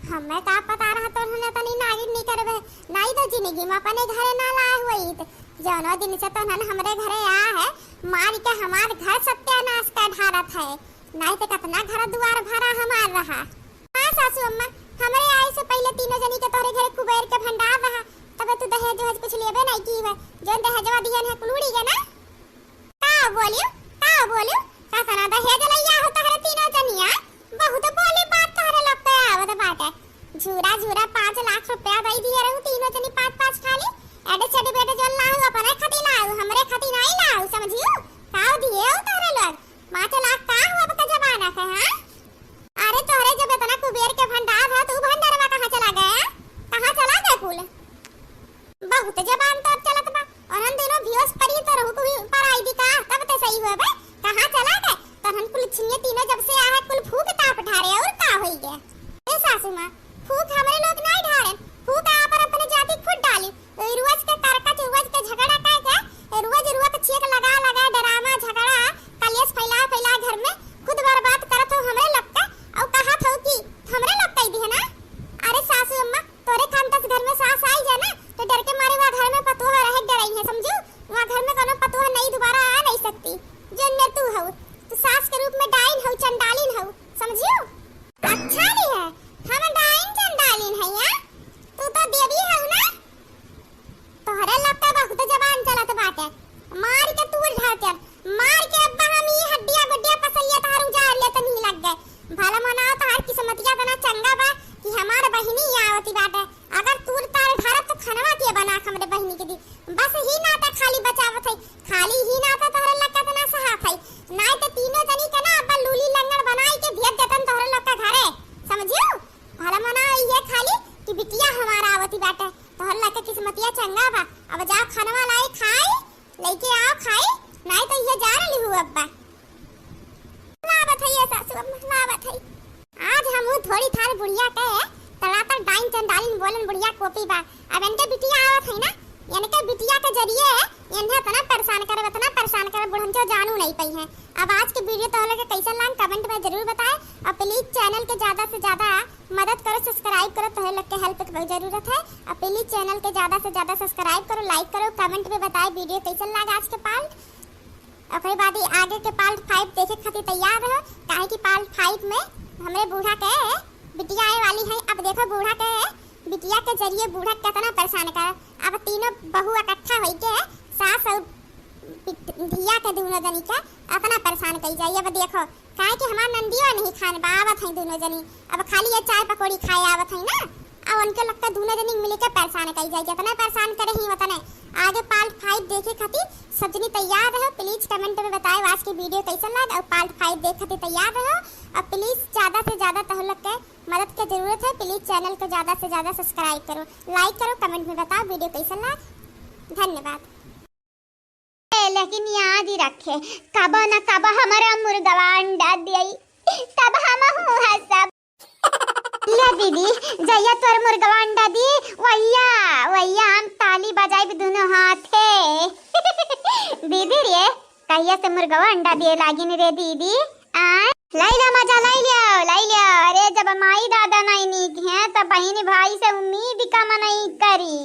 हमें का पता रहा तो उन्होंने तनी नागिन नहीं करबे, नहीं तो जिंदगी में अपने घरे ना लाए हुई तो जौनो दिन से तो नन हमरे घरे आ है, मार के हमार घर सत्यानाश का ढारत है, नहीं तो कितना घर द्वार भरा हमार रहा। हां सासू अम्मा, हमरे आए से पहले तीनों जनी के तोरे घरे कुबेर के भंडार रहा, तब तू दहेज वहेज कुछ लेबे नहीं की है, जोन दहेजवा दिहन है कुलूड़ी के ना का बोलियो का सना दहेज लइया हो तोरे तीनों जनिया, बहुत बोली बात तोरे लोग पे आवत बाटे। झूरा 5 लाख रुपया दई दिए रहू, तीनों जनी 5-5 खाली एडे छडे बेटे जो लाऊ अपने खाती लाऊ, हमरे खाती नहीं लाऊ, समझियो काऊ दिए हो तोरे लोग 5 लाख का हुआ बता जमाना का। हां अरे तोरे जब इतना कुबेर के भंडार है, तू भंडारवा कहां चला गया, कहां चला गया कुल, बहुत जबान तो चलत बा, और हम दोनों व्यूअर्स पर ही तो रहू कोई पर आईडी का तब तो सही हुआ बे, कहां चला गए तो हम कुल छिनिए तीनों जब से आए कुल फूक ताप ढारे और का होई गया। ए सासू मां, फूक हमरे लोग नहीं ढारे, फूक आप अपने जाति खुद डाली, रोज के तरका रोज के झगड़ा का क्या रोज चेक लगा ड्रामा झगड़ा कलेश फैला घर में खुद बर्बाद करत हो हमरे लोग का, और कहा था कि हमरे लोग कह दी है ना। अरे सासू अम्मा, तोरे खान तक घर में सास आई जा ना तो डर के मारे वहां घर में पतोहा रह गई है, समझू वहां घर में कोनो पतोहा नहीं दोबारा आ नहीं सकती, जन्ने तू हो, तू सास के रूप में डाइन हो, चंडालिन हो, समझियो। अच्छा नहीं है, हम डाइन चंडालिन है या तू तो देवी हो ना, तोहरे लगता बहुत जबान चलत बाटे, मार के तू ढाकर मार के अब्बा हम ये हड्डियां गुड्डियां पसलिया तार उजाड़ ले तो नहीं लग गए, भला मनाओ तार किस्मतिया तना चंगा बा कि हमार बहिनी आवती बाटे, अगर तू तार ढारत तो खनवा के बना हमरे बहिनी के दी, बस ही नाता खाली बचावत है, खाली ही नाता तोहरे लग तना सहात है, नहीं तो तीनों जनी के ना अब्बा लूली लंगड़ बनाई के भेज देतन तोहरे लोग का घरे, समझियो। भला मनाओ ये खाली कि बिटिया हमारा आवती बाटे, तोहरे लग के किस्मतिया चंगा बा, अब जाओ खनवा लाई खाई लेके आओ खाई, नहीं तो ये जा रही हूं अब्बा लावत है ये सासू अम्मा लावत है। आज हम थोड़ी थार बुढ़िया के तलाता डाइन चंडालिन बोलन बुढ़िया कॉपी बा, अब इनके बिटिया आवत है ना, यानी के बिटिया के जरिए इन्हें इतना परेशान करे बुढ़न जो जानू नहीं पई है। अब आज के वीडियो तो लगे कैसा लगा कमेंट में जरूर बताएं, और प्लीज चैनल के ज्यादा से ज्यादा मदद करो, सब्सक्राइब करो, तो लोग के हेल्प की बहुत जरूरत है, और प्लीज चैनल के ज्यादा से ज्यादा सब्सक्राइब करो, लाइक करो, कमेंट में बताएं वीडियो कैसा लगा आज के पार्ट, और बाद आगे के पार्ट 5 देखे खातिर तैयार रहो, काहे कि पार्ट 5 में हमरे बूढ़ा के बिटिया आए वाली है। अब देखो बूढ़ा के बिटिया के जरिए बूढ़ा कितना परेशान कर, अब तीनों बहू इकट्ठा होई के सास और धिया के दोनों जनी का अपना परेशान कई जाइए। अब देखो काहे कि हमार नंदियो नहीं खान बावत है दोनों जनी, अब खाली ये चाय पकौड़ी खाए आवत है ना, अब उनके लगता दोनों जनी मिलके परेशान कई जाइए, इतना परेशान करे ही वतने। आगे पार्ट 5 देखे खातिर सब जनी तैयार रहो, प्लीज कमेंट में बताएं आज की वीडियो कैसा लगा, और पार्ट 5 देखे खातिर तैयार रहो, और प्लीज ज्यादा से ज्यादा तुम लोग के मदद की जरूरत है, प्लीज चैनल को ज्यादा से ज्यादा सब्सक्राइब करो, लाइक करो, कमेंट में बताओ वीडियो कैसा लगा। धन्यवाद। लेकिन याद ही रखे कब न कब हमारा मुर्गवा अंडा दियई, तब हम हूँ सब ले दीदी जया तोर मुर्गवा अंडा दी वैया हम ताली बजाई दोनों हाथे दीदी रे कहिया से मुर्गवा अंडा दिए लागिन रे दीदी आ लैला मजा लैलियो। अरे जब माई दादा नहीं नीक है तब बहन भाई से उम्मीद कम नहीं करी,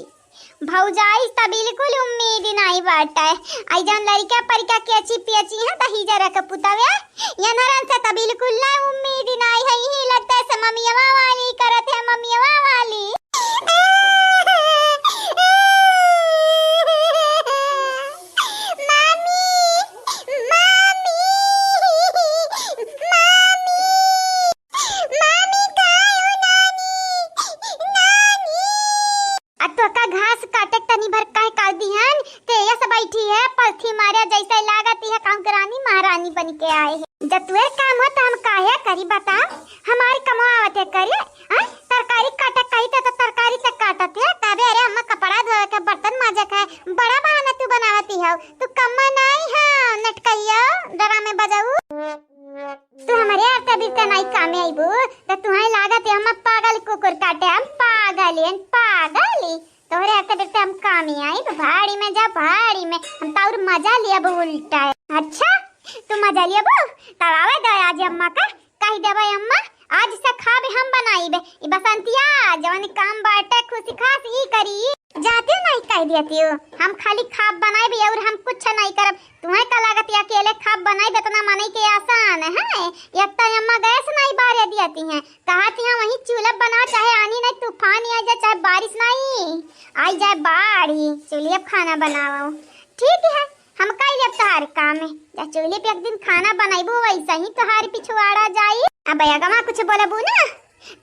भौजाई त बिल्कुल उम्मीद नहीं बाटे, आई जन लड़का परिका के अच्छी पेची है त हिजरा के पुतवे यनरन से त बिल्कुल ना उम्मीद नहीं है, ही लगता है मम्मीवा वाली करत है मम्मीवा वाली घास काटे तनी भर काहे काट दिहन ते ये सब बैठी है पलथी मारे जैसे लागती है कांकरानी महारानी बन के आए है। जब तुए काम हो तो हम काहे करी बता, हमारी कमावत है करे तरकारी काटा कही तो तरकारी तक काटत है लेन पागल तोरे आके बेटे हम काम ही आई भाड़ी में जा भाड़ी में हम तो और मजा लिया बो उल्टा है। अच्छा तू मजा लिया बो तब आवे दे आज अम्मा का कह देबे अम्मा आज से खाबे हम बनाईबे ई बसंतिया जवानी काम बाटे खुशी खास ई करी जाते नहीं कह देती हो हम खाली खाब बनाईबे और हम कुछ नहीं करब तुम्हें का लागत या अकेले खाब बनाईबे तना माने के आसान है एक तो अम्मा गैस नहीं बारे देती हैं कहती हैं वहीं चूल्हा बना चाहे आनी नहीं तूफान आ जाए चाहे बारिश नहीं आई जाए बाढ़ी चूल्हे पे खाना बनाओ ठीक है हम कह जब तोहार काम है या चूल्हे पे एक दिन खाना बनाईबो वैसा ही तोहार पिछवाड़ा जाई अब अगमा कुछ बोलबू ना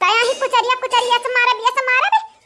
तया ही कुचरिया से मारा बे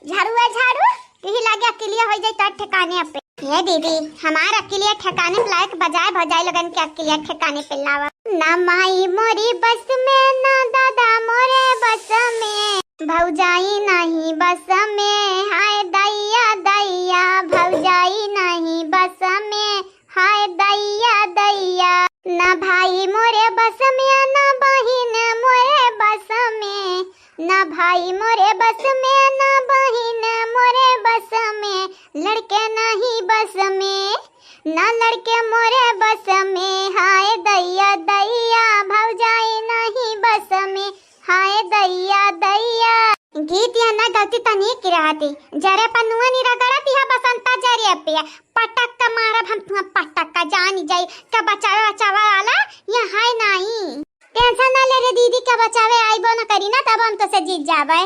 झाड़ू है झाड़ू कहीं लागे अकेलिया हो जाए तो ठिकाने पे ये दीदी हमारा अकेलिया ठिकाने पे लायक बजाय भजाई लगन के अकेलिया ठिकाने पे लावा ना माई मोरी बस में ना दादा मोरे बस में भौजाई नहीं बस में हाय दैया दैया भौजाई नहीं बस में हाय दैया दैया ना भाई मोरे बस में ना बहिन मोरे बस में ना भाई मोरे बस में ना बहिन मोरे बस में लड़के नहीं बस में ना लड़के मोरे बस में हाय दैया दैया भौजाई नहीं बस में हाय दैया दैया गीत या ना गलती तनी की रहती जरे पनुआ नी रगड़ती है बसंता जरे पे पटक का मारा हम तुम पटक का जानी जाई का बचावा वाला ये हाय नहीं टेंशन ना ले रे दीदी का बचावे आईबो ना करी ना तब हम तो से जीत जावे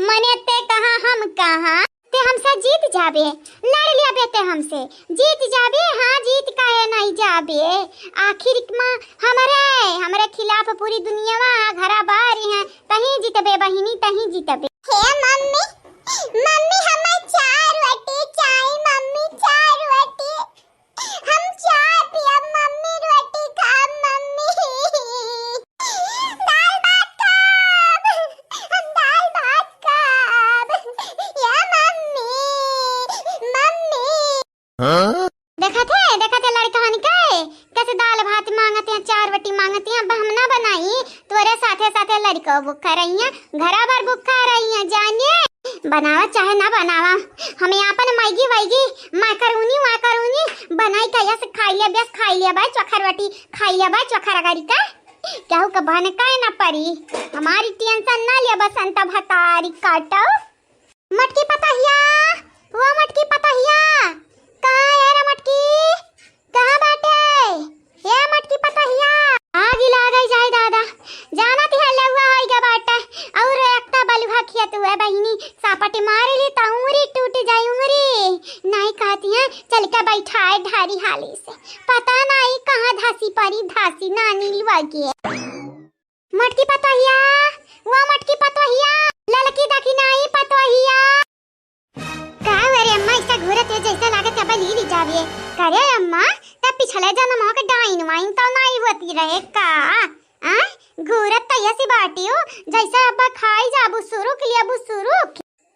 मने ते कहा हम कहा ते हमसे जीत जाबे लड़ लिया बेटे हमसे जीत जाबे हां जीत काहे नहीं जाबे आखिर में हमारे खिलाफ पूरी दुनिया घरा बारी है कहीं जीतबे बहिनी कहीं जीतबे हे मम्मी मम्मी हमें 4 रोटी चाहिए मम्मी 4 रोटी हम चाय पिया मम्मी रोटी खा मम्मी दाल भात खाब हम दाल भात खाब या मम्मी मम्मी देखा थे लड़का हनी के कैसे दाल भात मांगते हैं 4 रोटी मांगते हैं हम ना बनाई तोरे साथे साथे लड़का भूखा रही है घरा भर भूखा रही है जानिए बनावा चाहे ना बनावा हमें यहाँ पर मैगी वैगी माकरूनी बनाई का से खा लिया भाई चोखा रोटी खा लिया भाई चोखा रगड़ी का क्या हो कबाने का ना पड़ी हमारी टेंशन ना लिया बसंता भतारी काटो मटकी पतहिया वो मटकी पतहिया कहाँ है रे मटकी कहाँ बाटे ये मटकी पतहिया आग लगा जाए दादा जाना ती हल्ला हुआ होइगा बाटे और एकता बलुहा खियत हुआ बहिनी सापटे मारे ली त उंगली टूट जाई उंगली नहीं कहती हैं चल के बैठाए ढारी हाली से पता नहीं कहाँ धासी परी धासी नानी लुआ के मटकी पतहिया वो मटकी पतहिया ललकी दखी नहीं पतहिया का रे अम्मा इसका घूरत है जैसा लागत अब ली जावे करे अम्मा तब पिछले जन्म के डाइन वाइन तो नहीं होती रहे का घूरत तो ऐसी बाटी हो जैसा अब खाई जाबू शुरू के लिए अबू शुरू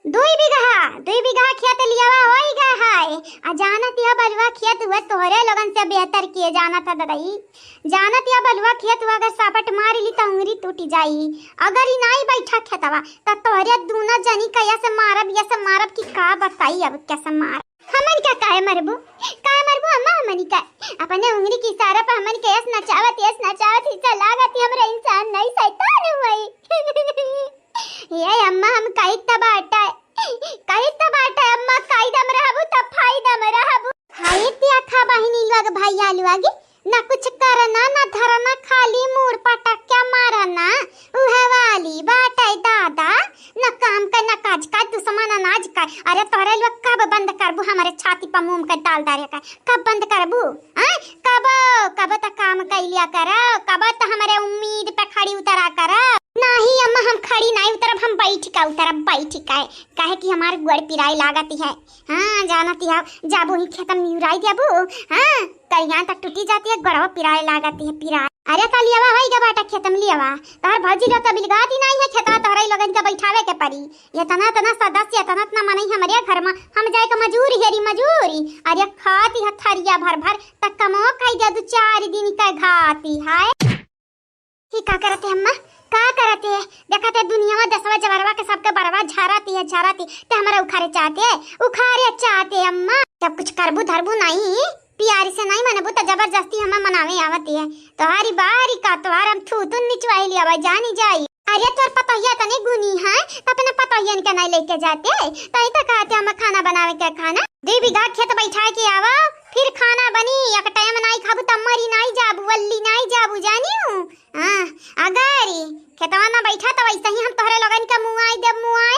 2 बीघा खेत लिया होइगा हाय आ जानत या बलवा खेत हुआ तोहरे लोगन से बेहतर किए जाना था ददाई जानत या बलवा खेत हुआ अगर सापट मार ली तो उंगली टूट जाई अगर ही नहीं बैठा खेतवा तो तोहरे दूना जनी कया से मारब की का बताई अब कैसे मार हमन क्या काहे मरबू अम्मा हमन का अपने उंगली की इशारा पे हमन के ऐस नचावत ही लागत हमरा इंसान नहीं शैतान हुई ये अम्मा हम काई तबाटा अम्मा काई दम रहबू त फायदा में रहबू हाय ते आखा बहिनी लोग भाई आलू आगे ना कुछ करना ना धरना खाली मूड पटक क्या मारना उहे वाली बाटे दादा ना काम का ना काज का दुश्मन अनाज का अरे तोरे लोग कब बंद करबू हमारे छाती पर मुंह का डाल दारे का कब बंद करबू कब तक काम कैलिया करो कब तक हमारे उम्मीद पे खड़ी उतरा करो नहीं अम्मा हम खड़ी नहीं उतरब हम बैठ का काहे कि हमारे गुड़ पिराई लागती है हां जानती है जाबू ही खेत में निउराई देबू हां कहिया तक टूटी जाती है गड़वा पिराई लागती है पिराई अरे का लियावा होइगा बाटा खेत में लियावा तार भौजी लो तो बिलगाती नहीं है खेतवा तोहरा लोगन के बैठावे के पड़ी ये तना सदस्य तना मनई हमारे घर में हम जाए के मजूरी अरे खाती हथरिया भर तक कमो खाई जा 2-4 दिन का घाती है ही का करते अम्मा, का करते है? देखते दुनिया में दसवा जबरवा के सबके बरवा झाराती है ते हमारा उखारे चाहते अम्मा। जब कुछ करबू धरबू नहीं, प्यारी से नहीं मनबू तो जबरदस्ती हमें मनावे आवती है। तोहारी बारी का तोहार हम थू तुन निचवाई लिया भाई जानी जाई। अरे तोर पतोहिया तने गुनी है तो अपने पतोहियन के नहीं लेके जाते तो इतना कहते हम खाना बनावे के खाना 2 बीघा खेत बैठा के आवा फिर खाना बनी एक टाइम नहीं खाबू त मरी नहीं जाबू वल्ली नहीं जाबू जानियो। हां अगर खेतवा ना बैठा तो वैसे ही हम तोहरे लगन के मुआई देब मुआई।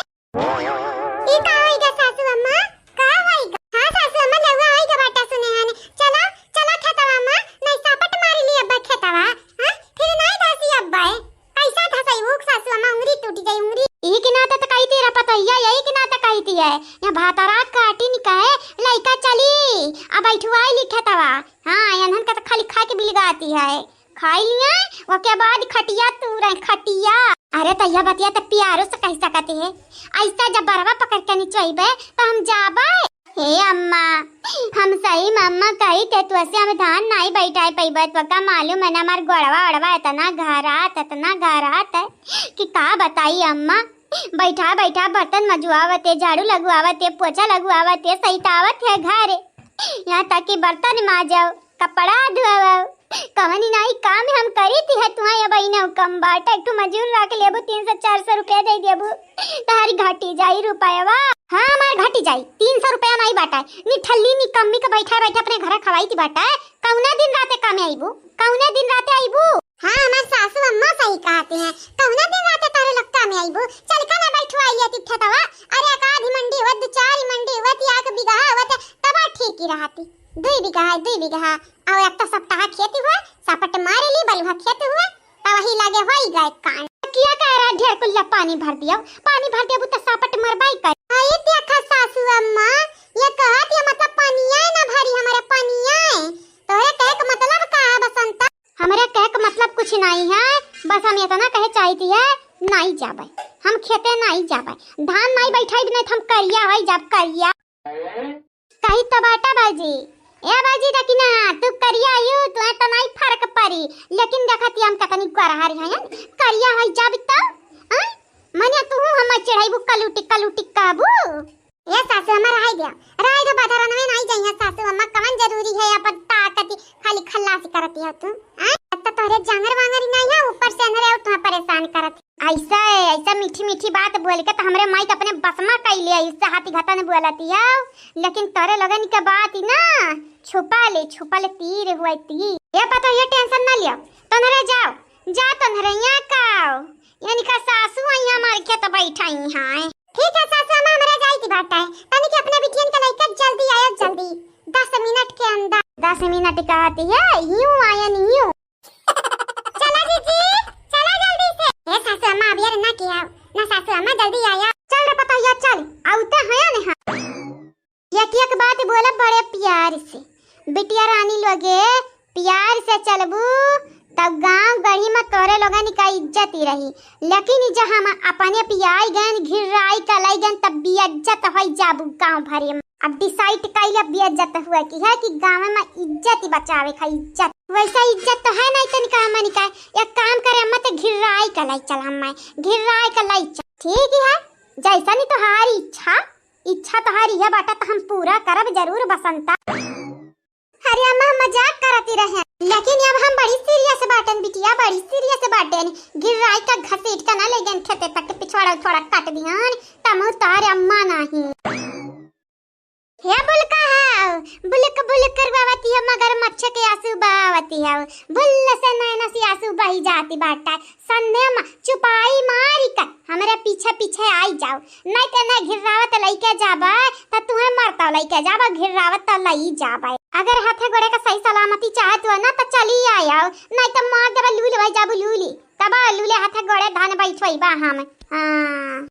ई का होई गे सासू अम्मा, का होई गे? हां सासू अम्मा लवा होई गे बाटा सुने हने। चलो चलो खेतवा अम्मा नहीं सापट मारी ली अब खेतवा। हां फिर नहीं धसी अब भाई कैसा धसई वो सासू अम्मा उंगली टूट गई उंगली। ई के नाते तो कही तेरा पता है यही के नाते कही थी है या भातारा काटी निकाए लइका चली अब बैठवाई लिखा तवा। हां यनहन का तो खाली खा के बिलगाती है खाई लिया वो के बाद खटिया तू रह खटिया। अरे तैया बतिया तो प्यारो से कह सकते है ऐसा जब बरवा पकड़ के निचोइबे तो हम जाबे। हे अम्मा हम सही मम्मा कही थे तू ऐसे हम धान नहीं बैठाए पैबे तो का मालूम है ना हमार गोड़वा ओड़वा इतना घरात है कि का बताई अम्मा। बैठा बैठा बर्तन मजुआवत है झाड़ू लगवावत है पोछा लगवावत है सहितावत है घर यहाँ तक कि बर्तन माजाओ कपड़ा धुआओ कवनी नहीं काम हम करी थी है तुम्हारे बहिने कम बाट एक मजूर रख लेबू 300-400 रुपया दे देबू तारी घटी जाई रुपयावा। हां हमार घटी जाई 300 रुपया नहीं बाटाए नी ठल्ली नी कम्मी के बैठा बैठा अपने घर खवाई थी बाटाए कौने दिन राते काम आईबू कौने दिन राते आईबू। हां हमार सासू अम्मा सही कहती हैं कौने दिन राते तारे लगता में आईबू चल का ना बैठवाई है तिथे तवा। अरे एक आधी मंडी होत 4 मंडी होत या के बिगहा होत तबा ठीक ही रहती 2 बीघा और एक तो सप्ताह खेती हुआ सपट मारे ली बलुहा खेत हुआ तब वही लगे होई गए कान किया कह रहा ढेर कुल्ला पानी भर दिया तो सपट मरबाई कर। अरे देखा सासू अम्मा ये कहत ये मतलब पानिया ना भरी हमारे पानिया तोरे कहे का मतलब का है बसंता? हमारे कहे का मतलब कुछ नहीं है बस हम इतना कहे चाहती है नहीं जाबे हम खेते नहीं जाबे धान नहीं बैठाई नहीं हम करिया होई जब करिया कही तबाटा बाजी ए बाजी देखिना तू करिया आयु तू तो नहीं फर्क पड़ी लेकिन देखती हम कतनी करहारी है करिया है जब तब मने तू हम चढ़ाईबू कलूटी काबू। ए सासू अम्मा रह गया बाजारन में नहीं जाइए सासू अम्मा कवन जरूरी है अपन ताकती खाली खल्लासी करती है तू तो तोरे जानवर वांगर नहीं है ऊपर से न रहे तू परेशान करत ऐसा मीठी बात बोल के तो हमरे माई अपने बसमा कैले इससे हाथी घाटा ने बोलती है लेकिन तोरे लगन के बात ना छुपा ले तीर हुआ तीर ये पता ये टेंशन ना लियो तनरे जाओ जा तनरे यहाँ काओ यानी का सासू यहाँ हमारे खेत बैठाई हैं। ठीक है सासू अम्मा हमरा जाई की बात है तनी के अपने बिटियन के लेकर जल्दी आयो जल्दी 10 मिनट के अंदर 10 मिनट कहती है यूं आया नहीं यूं चला दीदी चला जल्दी से। ए सासू अम्मा अभी ना किया ना सासू अम्मा जल्दी आया चल रे पता ये चल आउते है ना एक बात बोले बड़े प्यार से बिटिया रानी लोगे प्यार से चलबू तब गांव गढ़ी में तोरे लोगन का इज्जत ही रही लेकिन जहां हम अपने पियाई गन घिराई कलाई गन तब बेइज्जत होई जाबू गांव भरे में। अब डिसाइड कैले बेइज्जत हुआ कि है कि गांव में इज्जत ही बचावे का इज्जत वैसा इज्जत तो है नहीं तनिका मनिका एक काम करे मत घिराई कलाई चल हम घिराई कलाई ठीक है जैसा नहीं तुम्हारी इच्छा तुम्हारी है बेटा तो हम पूरा करब जरूर बसंता। अरे अम्मा मजाक करती रहे लेकिन अब हम बड़ी सीरियस बाटन बिटिया बड़ी सीरियस बाटन गिराई का घसीट का ना ले गन खेते तक पिछवाड़ा थोड़ा काट दियान तमो तारे अम्मा नहीं हे बुलका है बुलक करवावती है मगर मच्छर के आंसू बहावती है बुल्ल से नैना से आंसू बही जाती बाटा संधे में चुपाई मारी कर हमारे पीछे आई जाओ नहीं तो ना घिरावत लइके जाबा त तुम्हें मरता लइके जाबा घिरावत त लई जाबा अगर हाथे गोड़े का सही सलामती चाहत हो ना तो चली आयो नहीं तो मार देबा लूल भाई जाबू लूली तब लूले हाथे गोड़े धान बैठोई बा हम हां